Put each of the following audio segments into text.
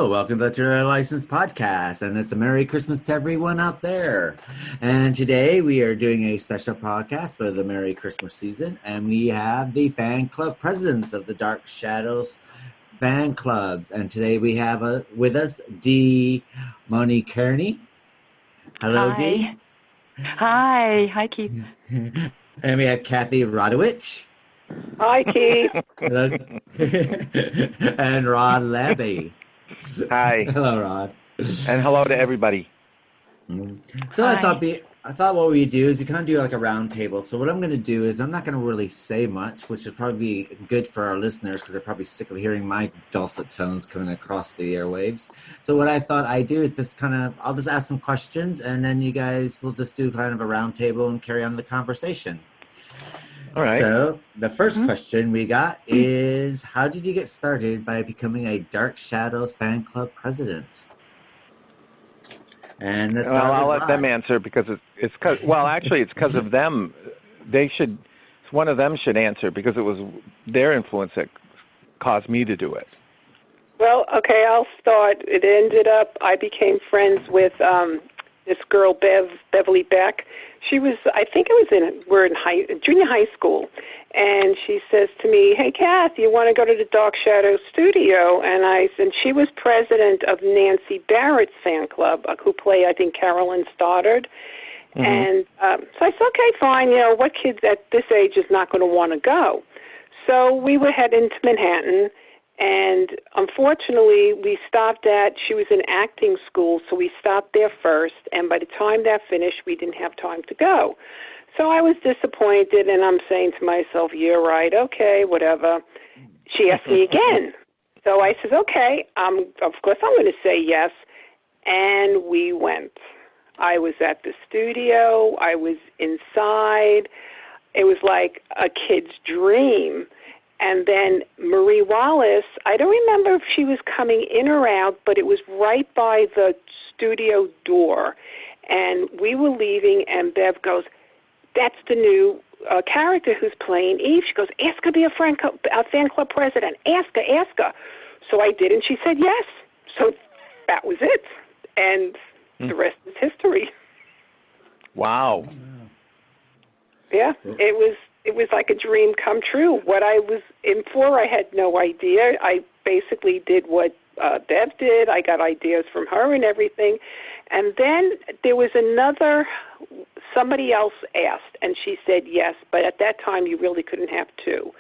Hello, welcome to our licensed podcast, and it's a Merry Christmas to everyone out there. And today we are doing a special podcast for the Merry Christmas season, and we have the fan club presidents of the Dark Shadows fan clubs. And today we have with us Dee Moni Kearney. Hello, Hi. Dee. Hi, Keith. And we have Kathy Rodowich. Hi, Keith. Hello. And Rod Labby. Hi. Hello, Rod. And hello to everybody. So Hi. I thought what we do is we kind of do like a round table. So what I'm going to do is I'm not going to really say much, which is probably be good for our listeners because they're probably sick of hearing my dulcet tones coming across the airwaves. So what I thought I'd do is just I'll just ask some questions, and then you guys will just do kind of a round table and carry on the conversation. All right. So the first question we got is, how did you get started by becoming a Dark Shadows fan club president? And let's start I'll with let Rod. them answer because it's because of them. One of them should answer because it was their influence that caused me to do it. Well, okay, I'll start. It ended up I became friends with this girl, Beverly Beck. She was, I think we're in junior high school, and she says to me, "Hey, Kath, you want to go to the Dark Shadows studio?" And she was president of Nancy Barrett's fan club, who played, I think, Carolyn Stoddard. Mm-hmm. And so I said, okay, fine. What kids at this age is not going to want to go? So we were heading to Manhattan. And unfortunately, she was in acting school, so we stopped there first. And by the time that finished, we didn't have time to go. So I was disappointed, and I'm saying to myself, you're right, okay, whatever. She asked me again. So I said, okay, of course I'm going to say yes. And we went. I was at the studio. I was inside. It was like a kid's dream. And then Marie Wallace, I don't remember if she was coming in or out, but it was right by the studio door. And we were leaving, and Bev goes, "That's the new character who's playing Eve." She goes, "Ask her to be a fan club president. Ask her. So I did, and she said yes. So that was it. And the rest is history. Wow. Yeah, it was like a dream come true. What I was in for, I had no idea. I basically did what Bev did. I got ideas from her and everything. And then there was somebody else asked, and she said yes, but at that time you really couldn't have two.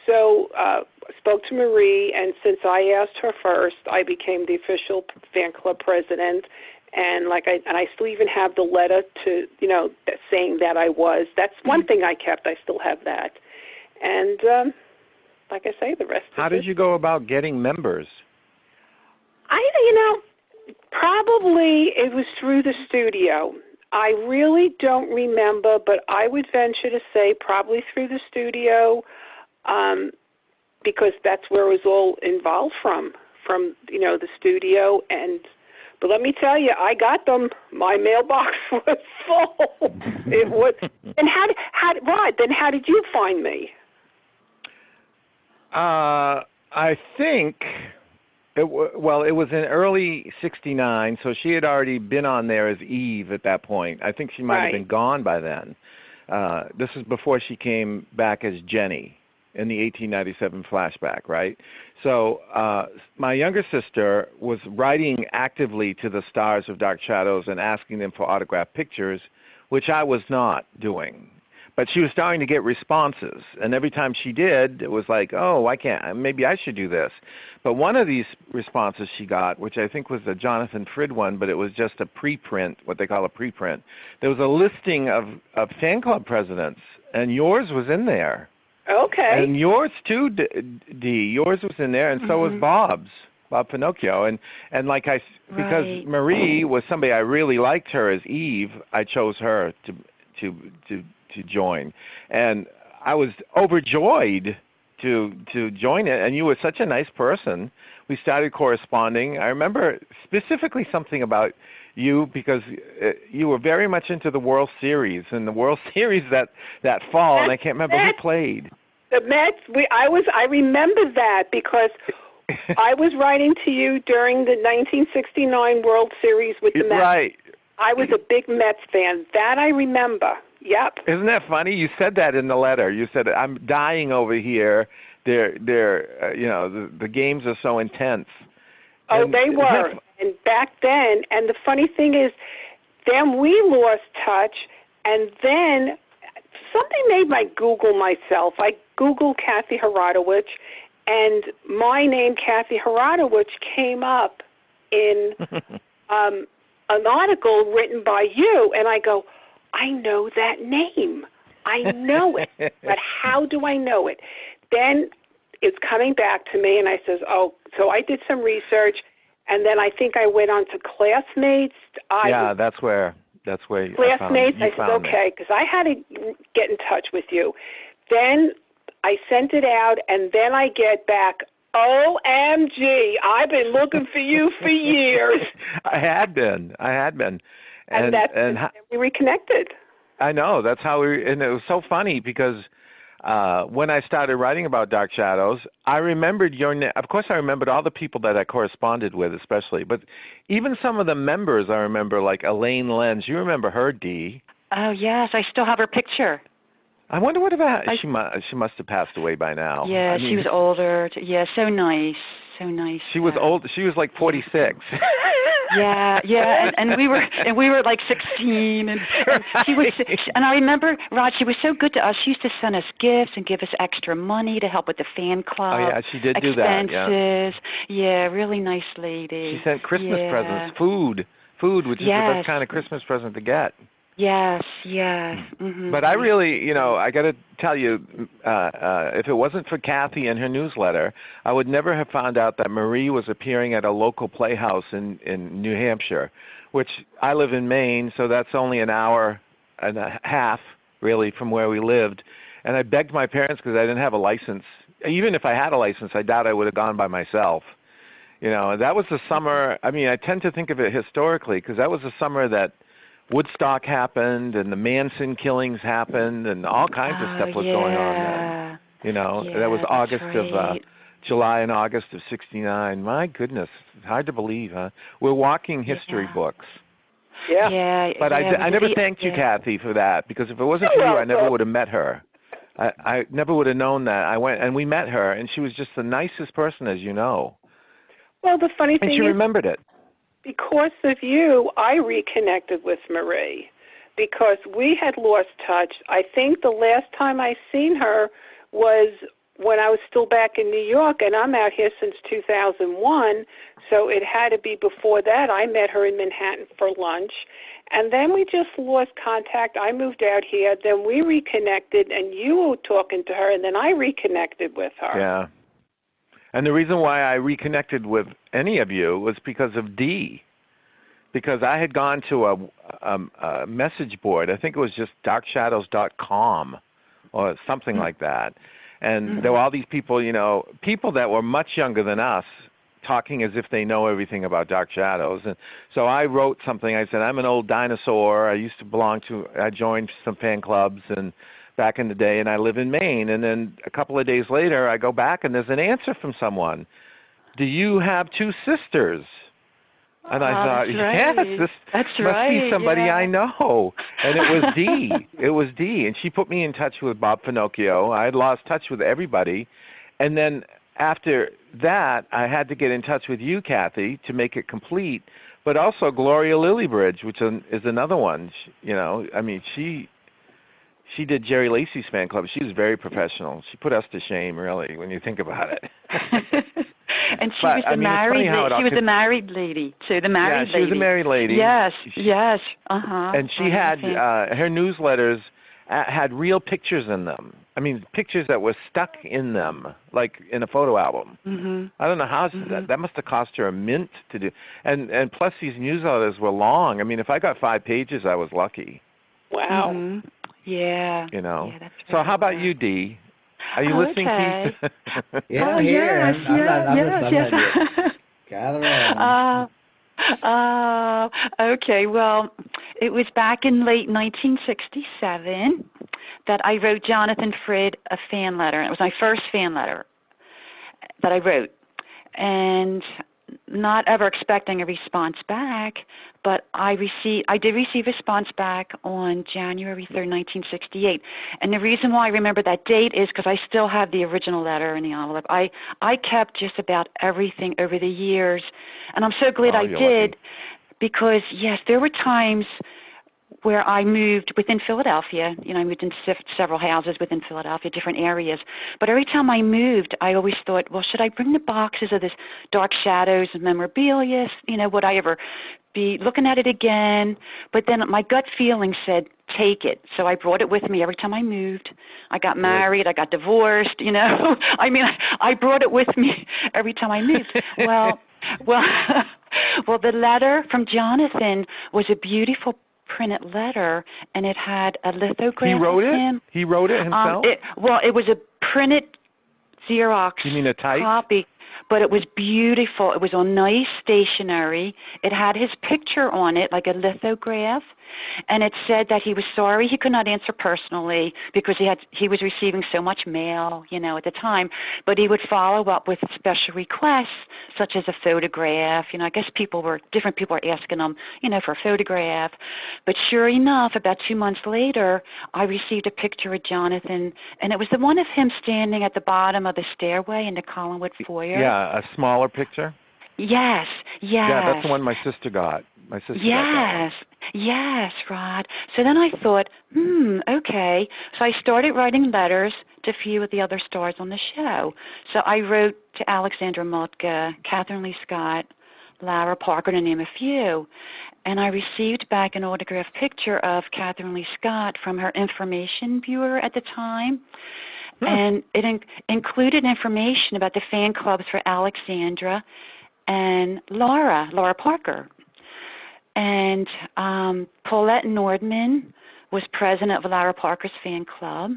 So I spoke to Marie, and since I asked her first, I became the official fan club president. And I still even have the letter to, saying that I was. That's one thing I kept. I still have that. And like I say, the rest of it. How did you go about getting members? Probably it was through the studio. I really don't remember, but I would venture to say probably through the studio, because that's where it was all involved from the studio. But let me tell you, I got them. My mailbox was full. It was. And Rod, then how did you find me? I think it was in early '69, so she had already been on there as Eve at that point. I think she might have been gone by then. This is before she came back as Jenny in the 1897 flashback, right? So my younger sister was writing actively to the stars of Dark Shadows and asking them for autographed pictures, which I was not doing. But she was starting to get responses, and every time she did, it was like, oh, maybe I should do this. But one of these responses she got, which I think was the Jonathan Frid one, but it was just a preprint, what they call a preprint. There was a listing of fan club presidents, and yours was in there. Okay. And yours too, Dee. Yours was in there, and so was Bob's, Bob Pinocchio. And because Marie was somebody I really liked her as Eve, I chose her to join, and I was overjoyed to join it. And you were such a nice person. We started corresponding. I remember specifically something about you because you were very much into the World Series, and the World Series that fall, and I can't remember who played. The Mets. I remember that because I was writing to you during the 1969 World Series with the Mets. Right. I was a big Mets fan. That I remember. Yep. Isn't that funny? You said that in the letter. You said, "I'm dying over here. The games are so intense." Oh, they were. And back then, and the funny thing is, then we lost touch, and then something made me Google myself. I Googled Kathy Herodowich, and my name, Kathy Herodowich, came up in an article written by you, and I go, I know that name. I know it, but how do I know it? Then it's coming back to me, and I says, oh, so I did some research, and then I think I went on to Classmates. That's where Classmates. I said, okay, because I had to get in touch with you. Then I sent it out, and then I get back, OMG, I've been looking for you for years. I had been. And we reconnected. I know. That's how and it was so funny because when I started writing about Dark Shadows, I remembered your name. Of course, I remembered all the people that I corresponded with, especially. But even some of the members I remember, like Elaine Lenz. You remember her, Dee? Oh, yes. I still have her picture. I wonder what about she must have passed away by now. Yeah, she was older. Yeah, so nice. She was old. She was like 46. Yeah, and we were like 16, and she was. And I remember, Rod, she was so good to us. She used to send us gifts and give us extra money to help with the fan club. Oh yeah, she did do that. Yeah, really nice lady. She sent Christmas presents, food, which is the best kind of Christmas present to get. Yes. Mm-hmm. But I really, I got to tell you, if it wasn't for Kathy and her newsletter, I would never have found out that Marie was appearing at a local playhouse in New Hampshire, which I live in Maine, so that's only an hour and a half, really, from where we lived. And I begged my parents because I didn't have a license. Even if I had a license, I doubt I would have gone by myself. That was the summer. I mean, I tend to think of it historically because that was the summer that Woodstock happened and the Manson killings happened and all kinds of stuff was going on then. That was August of July and August of '69. My goodness, it's hard to believe, huh? We're walking history books. Yeah. But I never thanked you, Kathy, for that because if it wasn't for you, I never would have met her. I never would have known that. I went and we met her, and she was just the nicest person, as you know. Well, the funny thing is, and she remembered it. Because of you, I reconnected with Marie because we had lost touch. I think the last time I seen her was when I was still back in New York, and I'm out here since 2001, so it had to be before that. I met her in Manhattan for lunch, and then we just lost contact. I moved out here, then we reconnected, and you were talking to her, and then I reconnected with her. Yeah. And the reason why I reconnected with any of you was because of Dee, because I had gone to a message board. I think it was just darkshadows.com or something like that. And there were all these people, people that were much younger than us talking as if they know everything about Dark Shadows. And so I wrote something. I said, I'm an old dinosaur. I joined some fan clubs and back in the day, and I live in Maine. And then a couple of days later, I go back, and there's an answer from someone. Do you have two sisters? And I thought, yes, this must be somebody I know. And it was Dee. It was Dee. And she put me in touch with Bob Finocchio. I had lost touch with everybody. And then after that, I had to get in touch with you, Kathy, to make it complete, but also Gloria Lilliebridge, which is another one. She did Jerry Lacey's fan club. She was very professional. She put us to shame, really, when you think about it. And she was the married lady, too. The married lady. Yeah, she was a married lady. Yes. Uh-huh. And she had her newsletters had real pictures in them. I mean, pictures that were stuck in them, like in a photo album. Mm-hmm. I don't know how that must have cost her a mint to do. And plus, these newsletters were long. I mean, if I got 5 pages, I was lucky. Wow. Mm-hmm. Yeah. Yeah, that's so how about you, Dee? Are you listening, Keith? Yeah, I'm here. I'm not yet. Gather around. Okay. Well, it was back in late 1967 that I wrote Jonathan Frid a fan letter. And it was my first fan letter that I wrote. and not ever expecting a response back, but I did receive a response back on January 3rd, 1968. And the reason why I remember that date is because I still have the original letter in the envelope. I kept just about everything over the years, and I'm so glad I did, because, yes, there were times where I moved within Philadelphia. I moved in several houses within Philadelphia, different areas. But every time I moved, I always thought, well, should I bring the boxes of this Dark Shadows and memorabilia? Would I ever be looking at it again? But then my gut feeling said, take it. So I brought it with me every time I moved. I got married. I got divorced, I brought it with me every time I moved. Well, the letter from Jonathan was a beautiful printed letter, and it had a lithograph. He wrote of it? him. He wrote it himself? It was a printed Xerox You mean a type? copy, but it was beautiful. It was on nice stationery. It had his picture on it, like a lithograph, and it said that he was sorry he could not answer personally because he was receiving so much mail, at the time, but he would follow up with special requests such as a photograph. I guess different people were asking him, for a photograph. But sure enough, about 2 months later, I received a picture of Jonathan, and it was the one of him standing at the bottom of the stairway in the Collinwood foyer. Yeah, a smaller picture? Yes. Yeah, that's the one my sister got. got that one. Yes, Rod. So then I thought, okay. So I started writing letters to a few of the other stars on the show. So I wrote to Alexandra Moltke, Catherine Lee Scott, Lara Parker, to name a few. And I received back an autographed picture of Catherine Lee Scott from her information bureau at the time. And it included information about the fan clubs for Alexandra and Laura Parker. And Paulette Nordman was president of Lara Parker's fan club,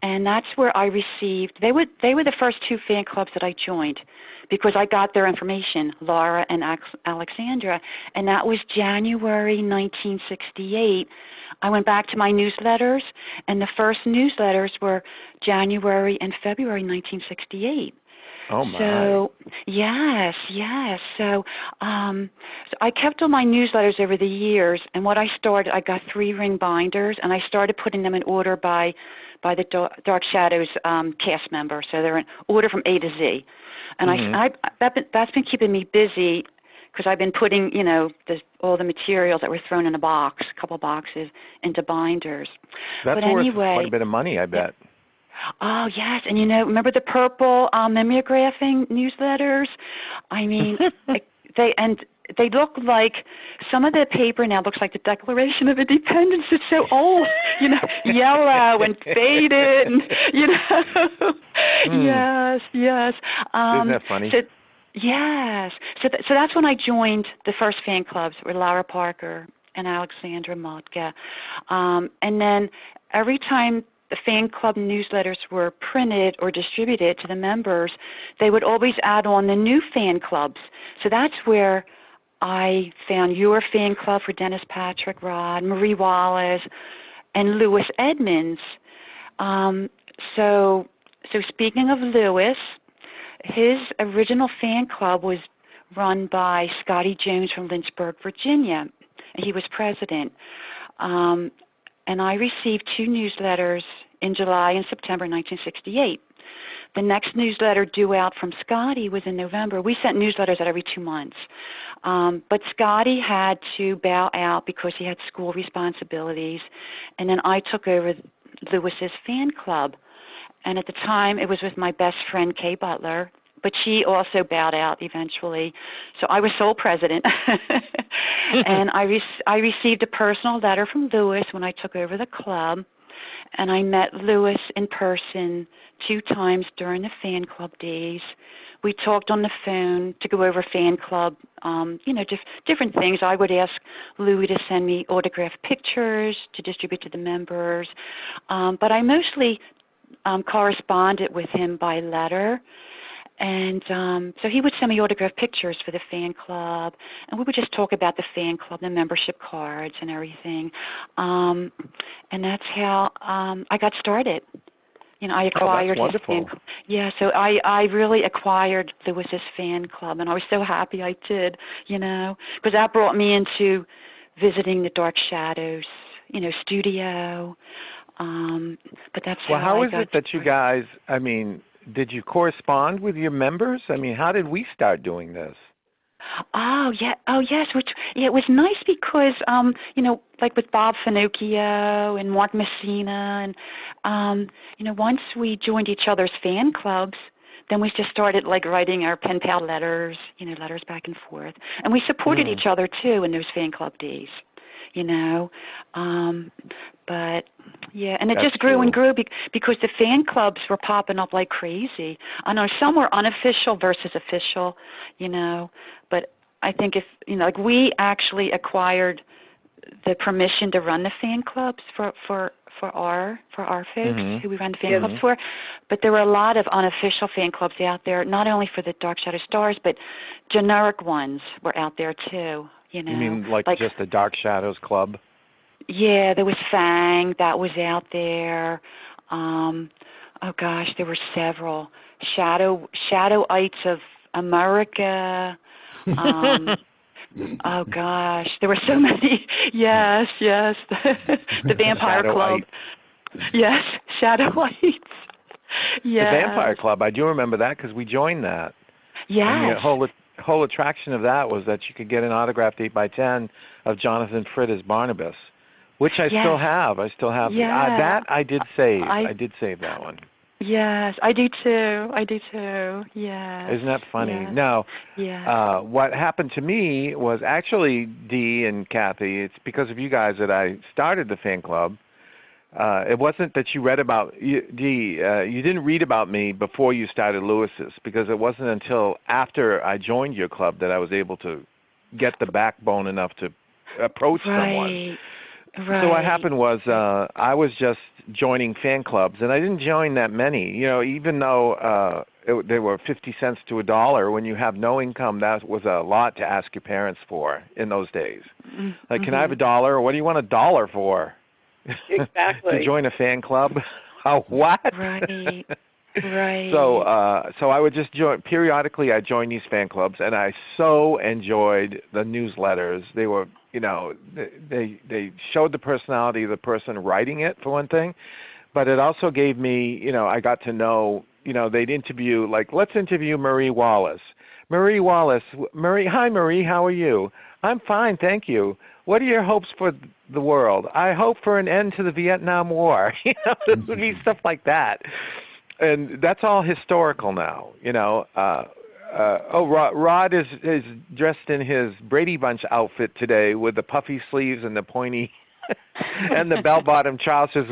and that's where I received. They were the first two fan clubs that I joined because I got their information, Laura and Alexandra, and that was January 1968. I went back to my newsletters, and the first newsletters were January and February 1968. Oh, my. So, yes. So I kept all my newsletters over the years, and what I got 3-ring binders, and I started putting them in order by the Dark Shadows cast member. So they're in order from A to Z. And that's been keeping me busy because I've been putting, all the materials that were thrown in a couple boxes, into binders. That's worth quite a bit of money, I bet. Oh, yes. And, remember the purple mimeographing newsletters? I mean, they look like, some of the paper now looks like the Declaration of Independence. It's so old, yellow and faded. And, Yes. Isn't that funny? Yes. So that's when I joined the first fan clubs with Lara Parker and Alexandra Moltke. And then every time the fan club newsletters were printed or distributed to the members, they would always add on the new fan clubs. So that's where I found your fan club for Dennis Patrick, Rod, Marie Wallace, and Louis Edmonds. So speaking of Louis, his original fan club was run by Scotty Jones from Lynchburg, Virginia. He was president. And I received 2 newsletters in July and September 1968. The next newsletter due out from Scotty was in November. We sent newsletters out every 2 months. But Scotty had to bow out because he had school responsibilities. And then I took over Lewis's fan club. And at the time, it was with my best friend, Kay Butler. But she also bowed out eventually. So I was sole president. And I received a personal letter from Louis when I took over the club. And I met Louis in person 2 times during the fan club days. We talked on the phone to go over fan club, just different things. I would ask Louis to send me autographed pictures to distribute to the members. But I mostly corresponded with him by letter. And so he would send me autographed pictures for the fan club, and we would just talk about the fan club, the membership cards and everything. And that's how I got started. I acquired his fan club. Yeah, so I really acquired Lewis's fan club, and I was so happy I did, because that brought me into visiting the Dark Shadows, studio. But that's how is it that you guys, did you correspond with your members? How did we start doing this? Oh yeah. Oh yes. It was nice because like with Bob Finocchio and Mark Messina, and once we joined each other's fan clubs, then we just started like writing our pen pal letters, letters back and forth, and we supported each other too in those fan club days, But yeah, and it That's just grew true. and grew because the fan clubs were popping up like crazy. I know some were unofficial versus official, but I think if like we actually acquired the permission to run the fan clubs for our folks who we run the fan clubs for, but there were a lot of unofficial fan clubs out there, not only for the Dark Shadow Stars, but generic ones were out there too. You mean like just the Dark Shadows Club? Yeah, there was Fang that was out there. Oh gosh, there were several. Shadowites of America. Oh gosh, there were so many. Yes. The Vampire Club. Yes, Shadowites. Yes. The Vampire Club, I do remember that because we joined that. Yes. And the whole attraction of that was that you could get an autographed 8x10 of Jonathan Fritt as Barnabas, which I still have. That I did save. I did save that one. Yes, I do too. Yes. Isn't that funny? Yes. Now, yes. What happened to me was actually, Dee and Kathy, it's because of you guys that I started the fan club. It wasn't that you read about, Dee, you didn't read about me before you started Lewis's, because it wasn't until after I joined your club that I was able to get the backbone enough to approach someone. Right. So what happened was I was just joining fan clubs, and I didn't join that many. Even though they were 50 cents to $1, when you have no income, that was a lot to ask your parents for in those days. Like, can I have $1? What do you want $1 for? Exactly. To join a fan club? What? Right. Right. So I would just join periodically. I joined these fan clubs, and I so enjoyed the newsletters. They were, they showed the personality of the person writing it, for one thing, but it also gave me, I got to know, they'd interview, like, let's interview Marie Wallace. Hi Marie, how are you? I'm fine, thank you. What are your hopes for the world? I hope for an end to the Vietnam War. It would be stuff like that. And that's all historical now, Rod is dressed in his Brady Bunch outfit today with the puffy sleeves and the pointy and the bell-bottom trousers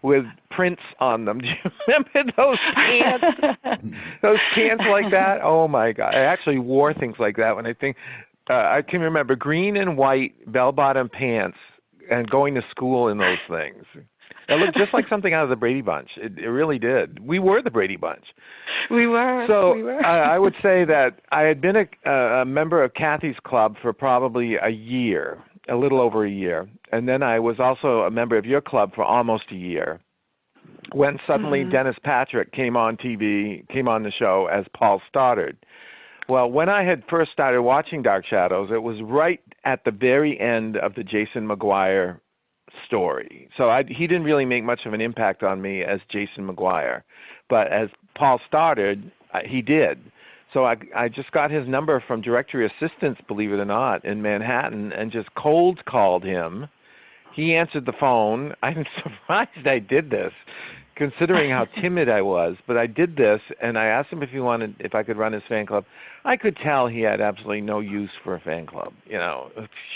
with prints on them. Do you remember those pants? Those pants like that? Oh my God! I actually wore things like that when I think. I can remember green and white bell-bottom pants and going to school in those things. It looked just like something out of the Brady Bunch. It really did. We were the Brady Bunch. We were. So we were. I would say that I had been a member of Kathy's club for probably a year, a little over a year. And then I was also a member of your club for almost a year, when suddenly Dennis Patrick came on the show as Paul Stoddard. Well, when I had first started watching Dark Shadows, it was right at the very end of the Jason McGuire story. So he didn't really make much of an impact on me as Jason McGuire. But as Paul Stoddard, he did. So I just got his number from directory assistants, believe it or not, in Manhattan, and just cold called him. He answered the phone. I'm surprised I did this, considering how timid I was. But I did this, and I asked him if I could run his fan club. I could tell he had absolutely no use for a fan club.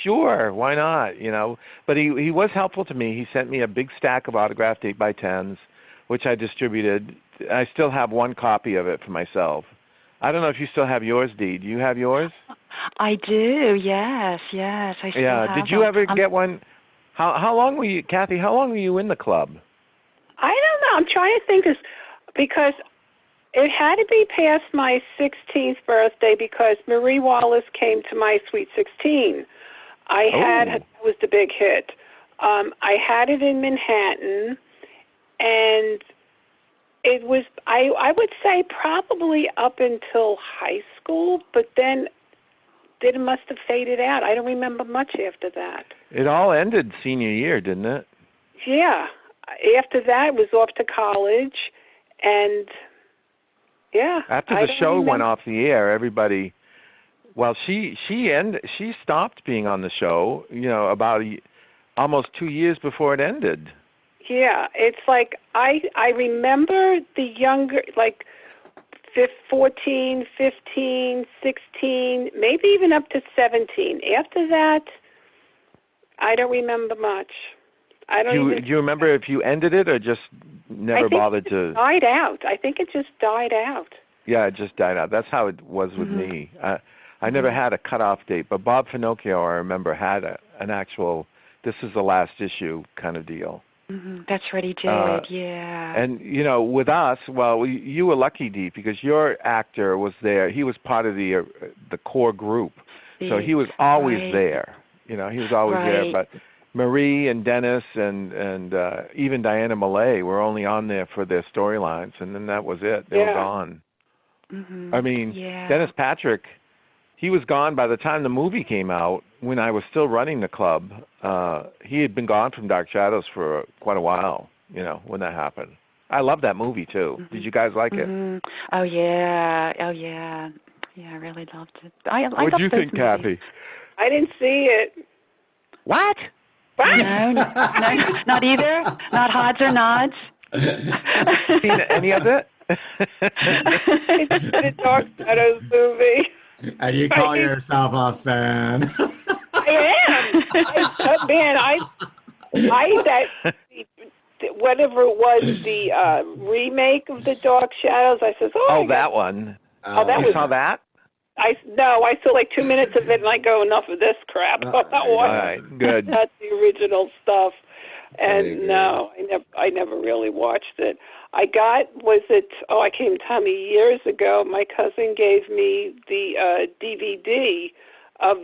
Sure, why not? But he was helpful to me. He sent me a big stack of autographed 8x10s, which I distributed. I still have one copy of it for myself. I don't know if you still have yours, Dee. Do you have yours? I do. Yes. I still have. Did you ever get one? How long were you, Kathy? How long were you in the club? I don't know. I'm trying to think this because it had to be past my 16th birthday because Marie Wallace came to my Sweet 16. It was the big hit. I had it in Manhattan, and It was, I would say probably up until high school, but then it must have faded out. I don't remember much after that. It all ended senior year, didn't it? Yeah. After that, it was off to college, and yeah. After the show went off the air, everybody. Well, she stopped being on the show. About almost 2 years before it ended. Yeah, it's like I remember the younger, like 14, 15, 16, maybe even up to 17. After that, I don't remember much. Do you remember if you ended it or just never bothered to? It died out. I think it just died out. Yeah, it just died out. That's how it was with me. I never had a cutoff date, but Bob Finocchio, I remember, had an actual, this is the last issue kind of deal. That's right, he did, yeah. And, with us, well, you were lucky, Dee, because your actor was there. He was part of the core group. So he was always there. He was always there. But Marie and Dennis and even Diana Malay were only on there for their storylines, and then that was it. They were gone. I mean, Dennis Patrick, he was gone by the time the movie came out. When I was still running the club, he had been gone from Dark Shadows for quite a while, when that happened. I love that movie, too. Did you guys like it? Oh, yeah. Yeah, I really loved it. What did you think, Kathy? I didn't see it. What? No, not either? Not Hods or Nods? Seen any of it? It's the Dark Shadows movie. And you call yourself a fan? I am. Whatever it was, the remake of the Dark Shadows. I says, that one. That you saw that? I saw like 2 minutes of it, and I go, enough of this crap. All right, good. That's the original stuff. And no, I never really watched it. I came to me years ago. My cousin gave me the DVD of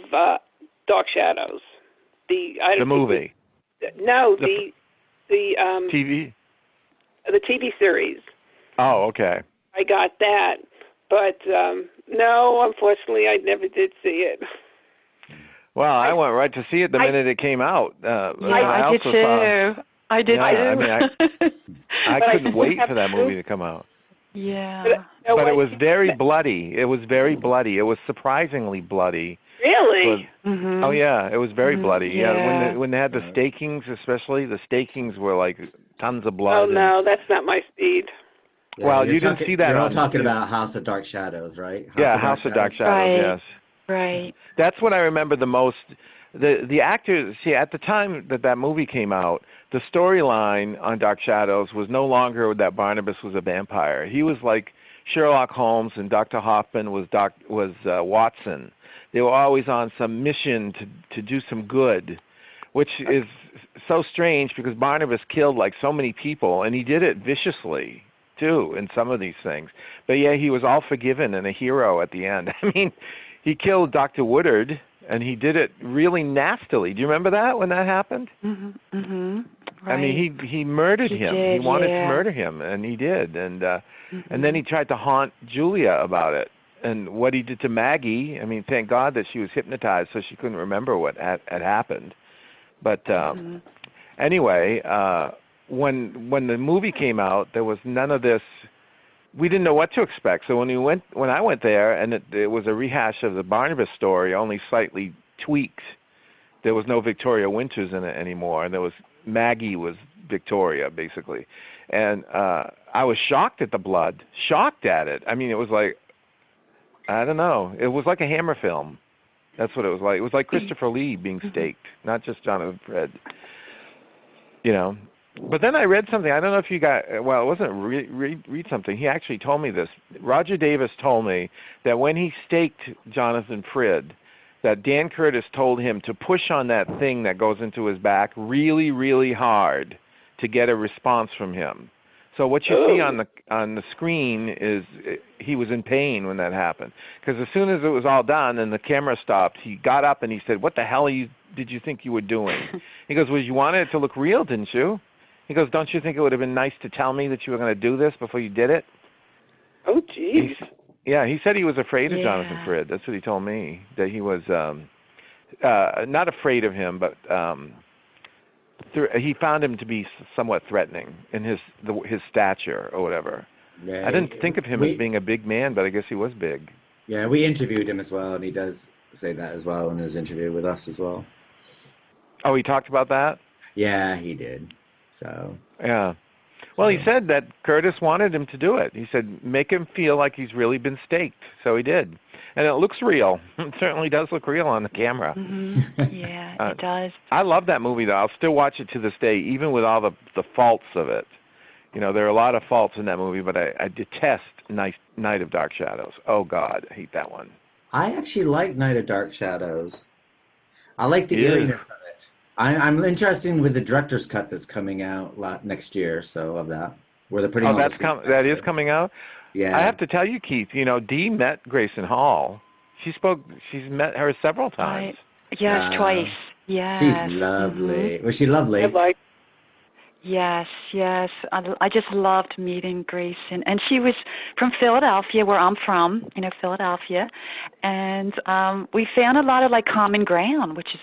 Dark Shadows. The movie. The TV. The TV series. Oh, okay. I got that, but no, unfortunately, I never did see it. Well, I went right to see it the minute it came out. I did too. I did too. I mean, I couldn't wait for that movie to come out. Yeah. But it was very bloody. It was very bloody. It was surprisingly bloody. Really? Oh yeah, it was very bloody. Yeah. When they had the stakings, especially the stakings were like tons of blood. Oh no, that's not my speed. Yeah, well, you didn't see that. You're all talking about House of Dark Shadows, right? House of Dark Shadows. Yes. Right. That's what I remember the most. The actors, at the time that movie came out, the storyline on Dark Shadows was no longer that Barnabas was a vampire. He was like Sherlock Holmes, and Dr. Hoffman was Watson. They were always on some mission to do some good, which is so strange because Barnabas killed like so many people, and he did it viciously too in some of these things. But yeah, he was all forgiven and a hero at the end. I mean, he killed Dr. Woodard, and he did it really nastily. Do you remember that when that happened? Right. I mean, he murdered him. Did, he wanted to murder him, and he did. And then he tried to haunt Julia about it. And what he did to Maggie, I mean, thank God that she was hypnotized so she couldn't remember what had happened. But anyway, when the movie came out, there was none of this. We didn't know what to expect. So when I went there, and it was a rehash of the Barnabas story, only slightly tweaked. There was no Victoria Winters in it anymore, and Maggie was Victoria basically. And I was shocked at the blood, shocked at it. I mean, it was like, I don't know. It was like a Hammer film. That's what it was like. It was like Christopher Lee being staked, not just Jonathan Fred. But then I read something. I don't know if you got. Well, it wasn't read something. He actually told me this. Roger Davis told me that when he staked Jonathan Frid, that Dan Curtis told him to push on that thing that goes into his back really, really hard to get a response from him. So what you see on the screen is he was in pain when that happened. Because as soon as it was all done and the camera stopped, he got up and he said, "What the hell did you think you were doing?" He goes, "Well, you wanted it to look real, didn't you?" He goes, don't you think it would have been nice to tell me that you were going to do this before you did it? Oh, geez. He said he was afraid of Jonathan Frid. That's what he told me, that he was not afraid of him, but he found him to be somewhat threatening in his stature or whatever. Yeah, I didn't think of him as being a big man, but I guess he was big. Yeah, we interviewed him as well, and he does say that as well in his interview with us as well. Oh, he talked about that? Yeah, he did. So yeah. Well, he said that Curtis wanted him to do it. He said, make him feel like he's really been staked. So he did. And it looks real. It certainly does look real on the camera. Mm-hmm. Yeah, it does. I love that movie, though. I'll still watch it to this day, even with all the faults of it. You know, there are a lot of faults in that movie, but I detest Night of Dark Shadows. Oh, God, I hate that one. I actually like Night of Dark Shadows. I like the eeriness of it. I'm interested with the director's cut that's coming out next year, so of that. Where they're putting that is coming out? Yeah. I have to tell you, Keith, you know, Dee met Grayson Hall. She's met her several times. Yes, twice. Yes. She's lovely. Was she lovely? Yes. I just loved meeting Grayson. And she was from Philadelphia, where I'm from, Philadelphia. And we found a lot of, common ground, which is,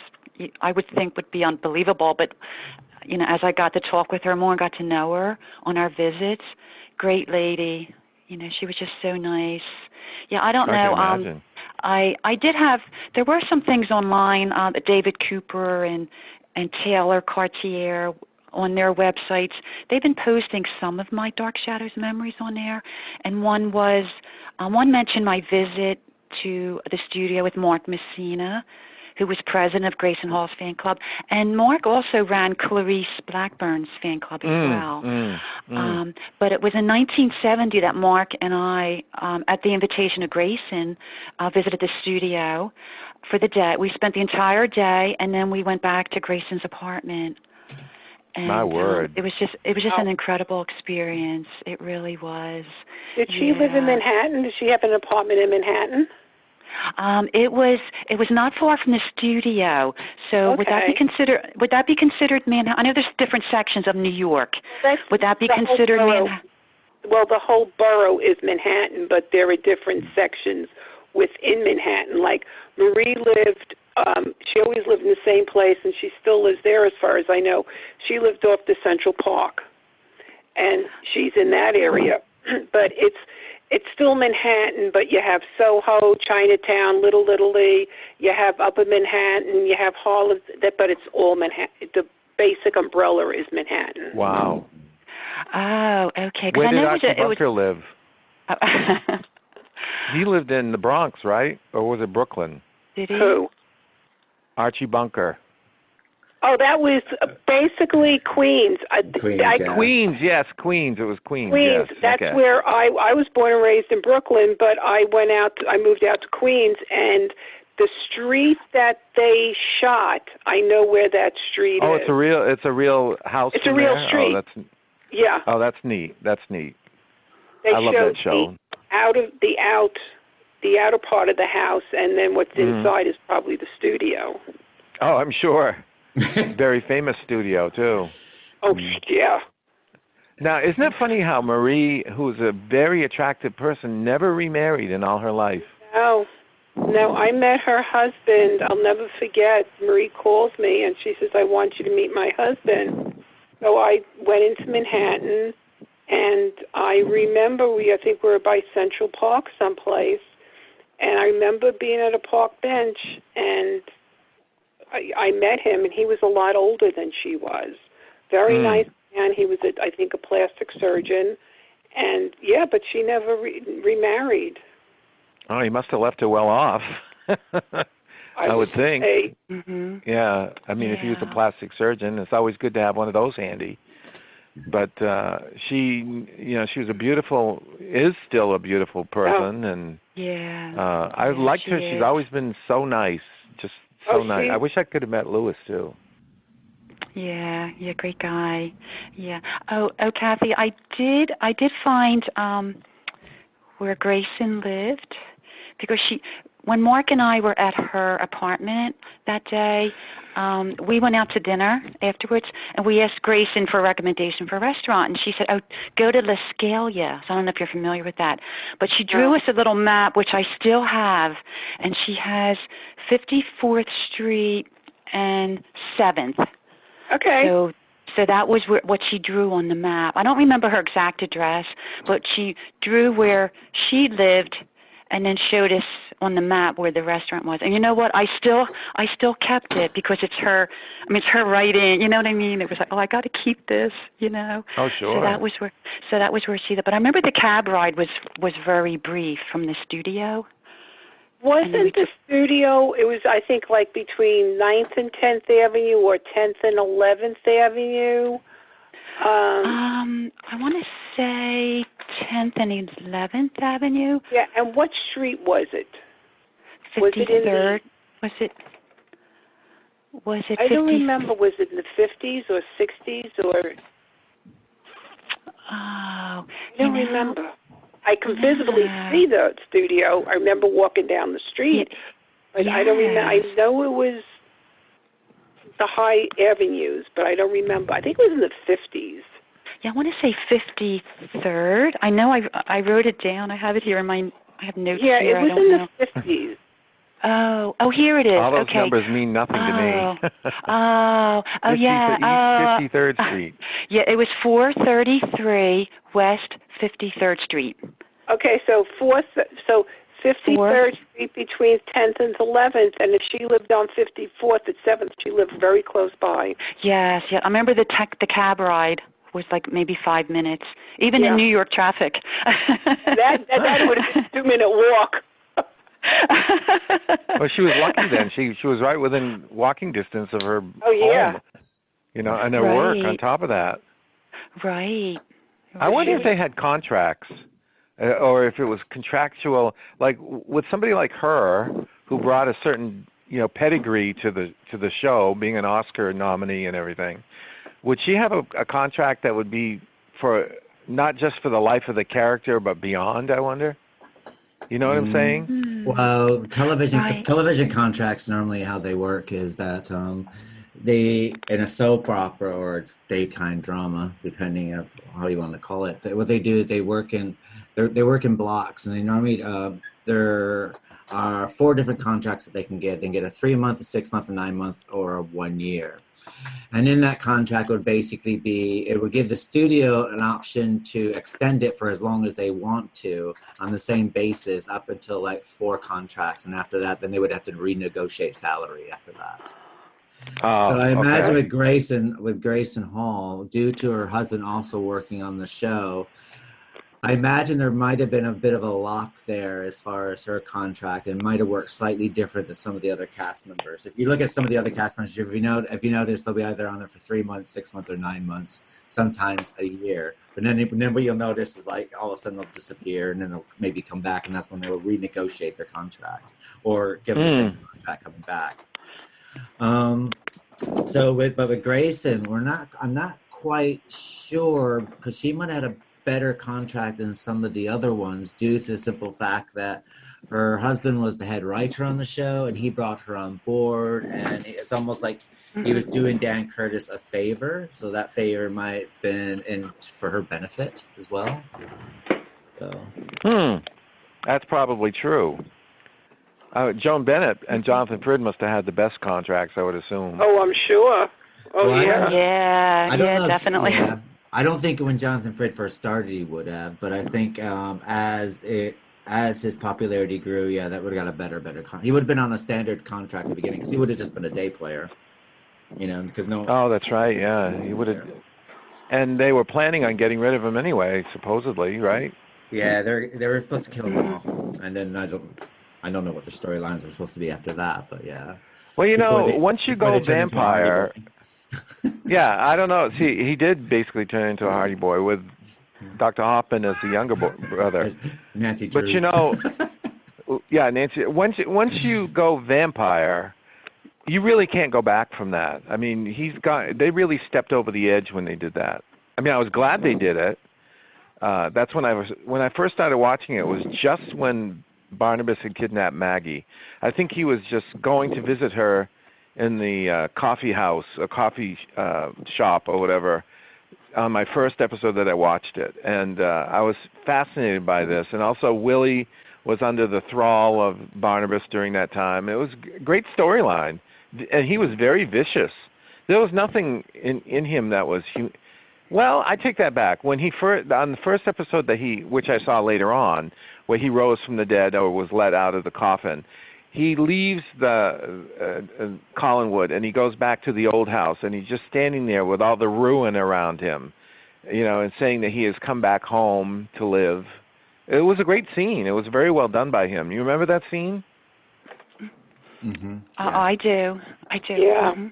I would think would be unbelievable. But, as I got to talk with her more and got to know her on our visits, great lady. She was just so nice. Yeah, I don't know. I did have, there were some things online that David Cooper and Taylor Cartier on their websites. They've been posting some of my Dark Shadows memories on there. And one mentioned my visit to the studio with Mark Messina, who was president of Grayson Hall's fan club. And Mark also ran Clarice Blackburn's fan club as well. But it was in 1970 that Mark and I, at the invitation of Grayson, visited the studio for the day. We spent the entire day, and then we went back to Grayson's apartment. And, my word! It was just an incredible experience. It really was. Did she live in Manhattan? Did she have an apartment in Manhattan? It was not far from the studio. So would that be considered Manhattan? I know there's different sections of New York. Would that be considered Manhattan? Well, the whole borough is Manhattan, but there are different sections within Manhattan. Like Marie lived, she always lived in the same place, and she still lives there as far as I know. She lived off the Central Park, and she's in that area. But it's still Manhattan, but you have Soho, Chinatown, Little Italy, you have Upper Manhattan, you have Harlem, but it's all Manhattan. The basic umbrella is Manhattan. Wow. Oh, okay. Where did Archie Bunker live? He lived in the Bronx, right? Or was it Brooklyn? Did he? Who? Archie Bunker. Oh, that was basically Queens. Queens, yes, Queens. It was Queens. Queens. Yes. That's where I was born and raised in Brooklyn, but I moved out to Queens, and the street that they shot, I know where that street is. Oh, it's a real house. It's a real street. Oh, that's neat. They I love that show. The outer part of the house, and then what's inside is probably the studio. Oh, I'm sure. Very famous studio, too. Oh, yeah. Now, isn't it funny how Marie, who's a very attractive person, never remarried in all her life? No, I met her husband. I'll never forget. Marie calls me, and she says, I want you to meet my husband. So I went into Manhattan, and I remember I think we were by Central Park someplace, and I remember being at a park bench, and I met him, and he was a lot older than she was. Very nice man. He was, I think, a plastic surgeon. And, but she never remarried. Oh, he must have left her well off, I would think. Mm-hmm. Yeah. I mean, if he was a plastic surgeon, it's always good to have one of those handy. But she is still a beautiful person. And I liked her. She's always been so nice. Just so nice. I wish I could have met Louis too. Yeah, great guy. Yeah. Oh, Kathy, I did find where Grayson lived, because when Mark and I were at her apartment that day, we went out to dinner afterwards, and we asked Grayson for a recommendation for a restaurant, and she said, "Oh, go to La Scalia." So I don't know if you're familiar with that, but she drew us a little map, which I still have, and she has 54th Street and 7th. Okay. So that was what she drew on the map. I don't remember her exact address, but she drew where she lived, and then showed us on the map where the restaurant was. And you know what? I still kept it because it's her. I mean, it's her writing. You know what I mean? It was like, oh, I got to keep this. You know. Oh, sure. So that was where she lived. But I remember the cab ride was very brief from the studio. Wasn't the studio? It was, I think, like between 9th and 10th Avenue, or 10th and 11th Avenue. I want to say 10th and 11th Avenue. Yeah, and what street was it? 53rd. Was it? I don't remember. Was it in the 50s or 60s or? Oh, I don't remember. I can visibly see the studio. I remember walking down the street, but I don't remember. I know it was the high avenues, but I don't remember. I think it was in the 50s. Yeah, I want to say 53rd. I know I wrote it down. I have it here in I have notes here. Yeah, it was in the 50s. Oh, here it is. All those okay. numbers mean nothing to me. Yeah. East 53rd Street. Yeah, it was 433 West 53rd Street. Okay, so 53rd Street between 10th and 11th, and if she lived on 54th at 7th, she lived very close by. Yes, yeah. I remember the cab ride was like maybe 5 minutes, even in New York traffic. that would have been a 2-minute walk. Well, she was lucky then. She was right within walking distance of her home. You know, and her work on top of that. Right. I wonder if they had contracts, or if it was contractual, like with somebody like her who brought a certain, pedigree to the show, being an Oscar nominee and everything. Would she have a contract that would be for not just for the life of the character, but beyond? I wonder. You know what I'm saying? Well, television contracts, normally how they work is that they, in a soap opera or daytime drama, depending on how you want to call it, what they do is they work in blocks, and they normally there are 4 different contracts that they can get. They can get a 3-month, a 6-month, a 9-month, or a 1 year. And in that contract would basically be, it would give the studio an option to extend it for as long as they want to on the same basis up until like 4 contracts. And after that, then they would have to renegotiate salary after that. So I imagine with Grayson Hall, due to her husband also working on the show, I imagine there might have been a bit of a lock there as far as her contract, and might have worked slightly different than some of the other cast members. If you look at some of the other cast members, if you notice, they'll be either on there for 3 months, 6 months, or 9 months, sometimes a year. But then what you'll notice is like all of a sudden they'll disappear, and then they'll maybe come back, and that's when they will renegotiate their contract or give them the same contract coming back. But with Grayson, I'm not quite sure, because she might have had a better contract than some of the other ones due to the simple fact that her husband was the head writer on the show, and he brought her on board, and it's almost like he was doing Dan Curtis a favor, so that favor might have been in for her benefit as well. So. That's probably true. Joan Bennett and Jonathan Frid must have had the best contracts, I would assume. Oh, I'm sure. Oh, well, yeah, definitely. Yeah. I don't think when Jonathan Frid first started he would have, but I think as his popularity grew, that would have got a better contract. He would have been on a standard contract at the beginning, because he would have just been a day player, because no. Oh, that's right. Yeah, he would have. And they were planning on getting rid of him anyway, supposedly, right? Yeah, they were supposed to kill him off, and then I don't know what the storylines are supposed to be after that, but yeah. Well, once you go vampire. Yeah, I don't know. See, he did basically turn into a Hardy Boy with Dr. Hoffman as the younger brother. Nancy Drew. But yeah, Nancy. Once you go vampire, you really can't go back from that. I mean, they really stepped over the edge when they did that. I mean, I was glad they did it. That's when I first started watching it. It was just when Barnabas had kidnapped Maggie. I think he was just going to visit her in the coffee house, a coffee shop or whatever, on my first episode that I watched it. And I was fascinated by this. And also Willie was under the thrall of Barnabas during that time. It was a great storyline. And he was very vicious. There was nothing in him that was well, I take that back. When on the first episode which I saw later on, where he rose from the dead or was let out of the coffin, he leaves the Collinwood and he goes back to the old house, and he's just standing there with all the ruin around him, and saying that he has come back home to live. It was a great scene. It was very well done by him. You remember that scene? Mm-hmm. Yeah. I do. Yeah. Mm-hmm.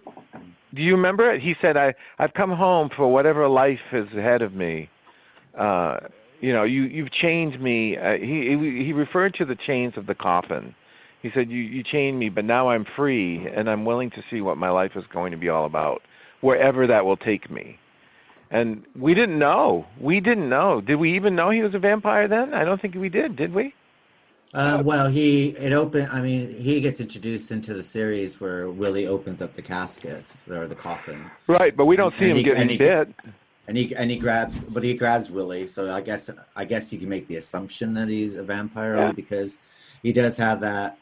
Do you remember it? He said, I've come home for whatever life is ahead of me. You've changed me. He referred to the chains of the coffin. He said, you chained me, but now I'm free, and I'm willing to see what my life is going to be all about, wherever that will take me. And we didn't know. Did we even know he was a vampire then? I don't think we did we? Well, he gets introduced into the series where Willie opens up the casket or the coffin. Right, but we don't see him getting bit. And he grabs Willie. So I guess you can make the assumption that he's a vampire only because he does have that,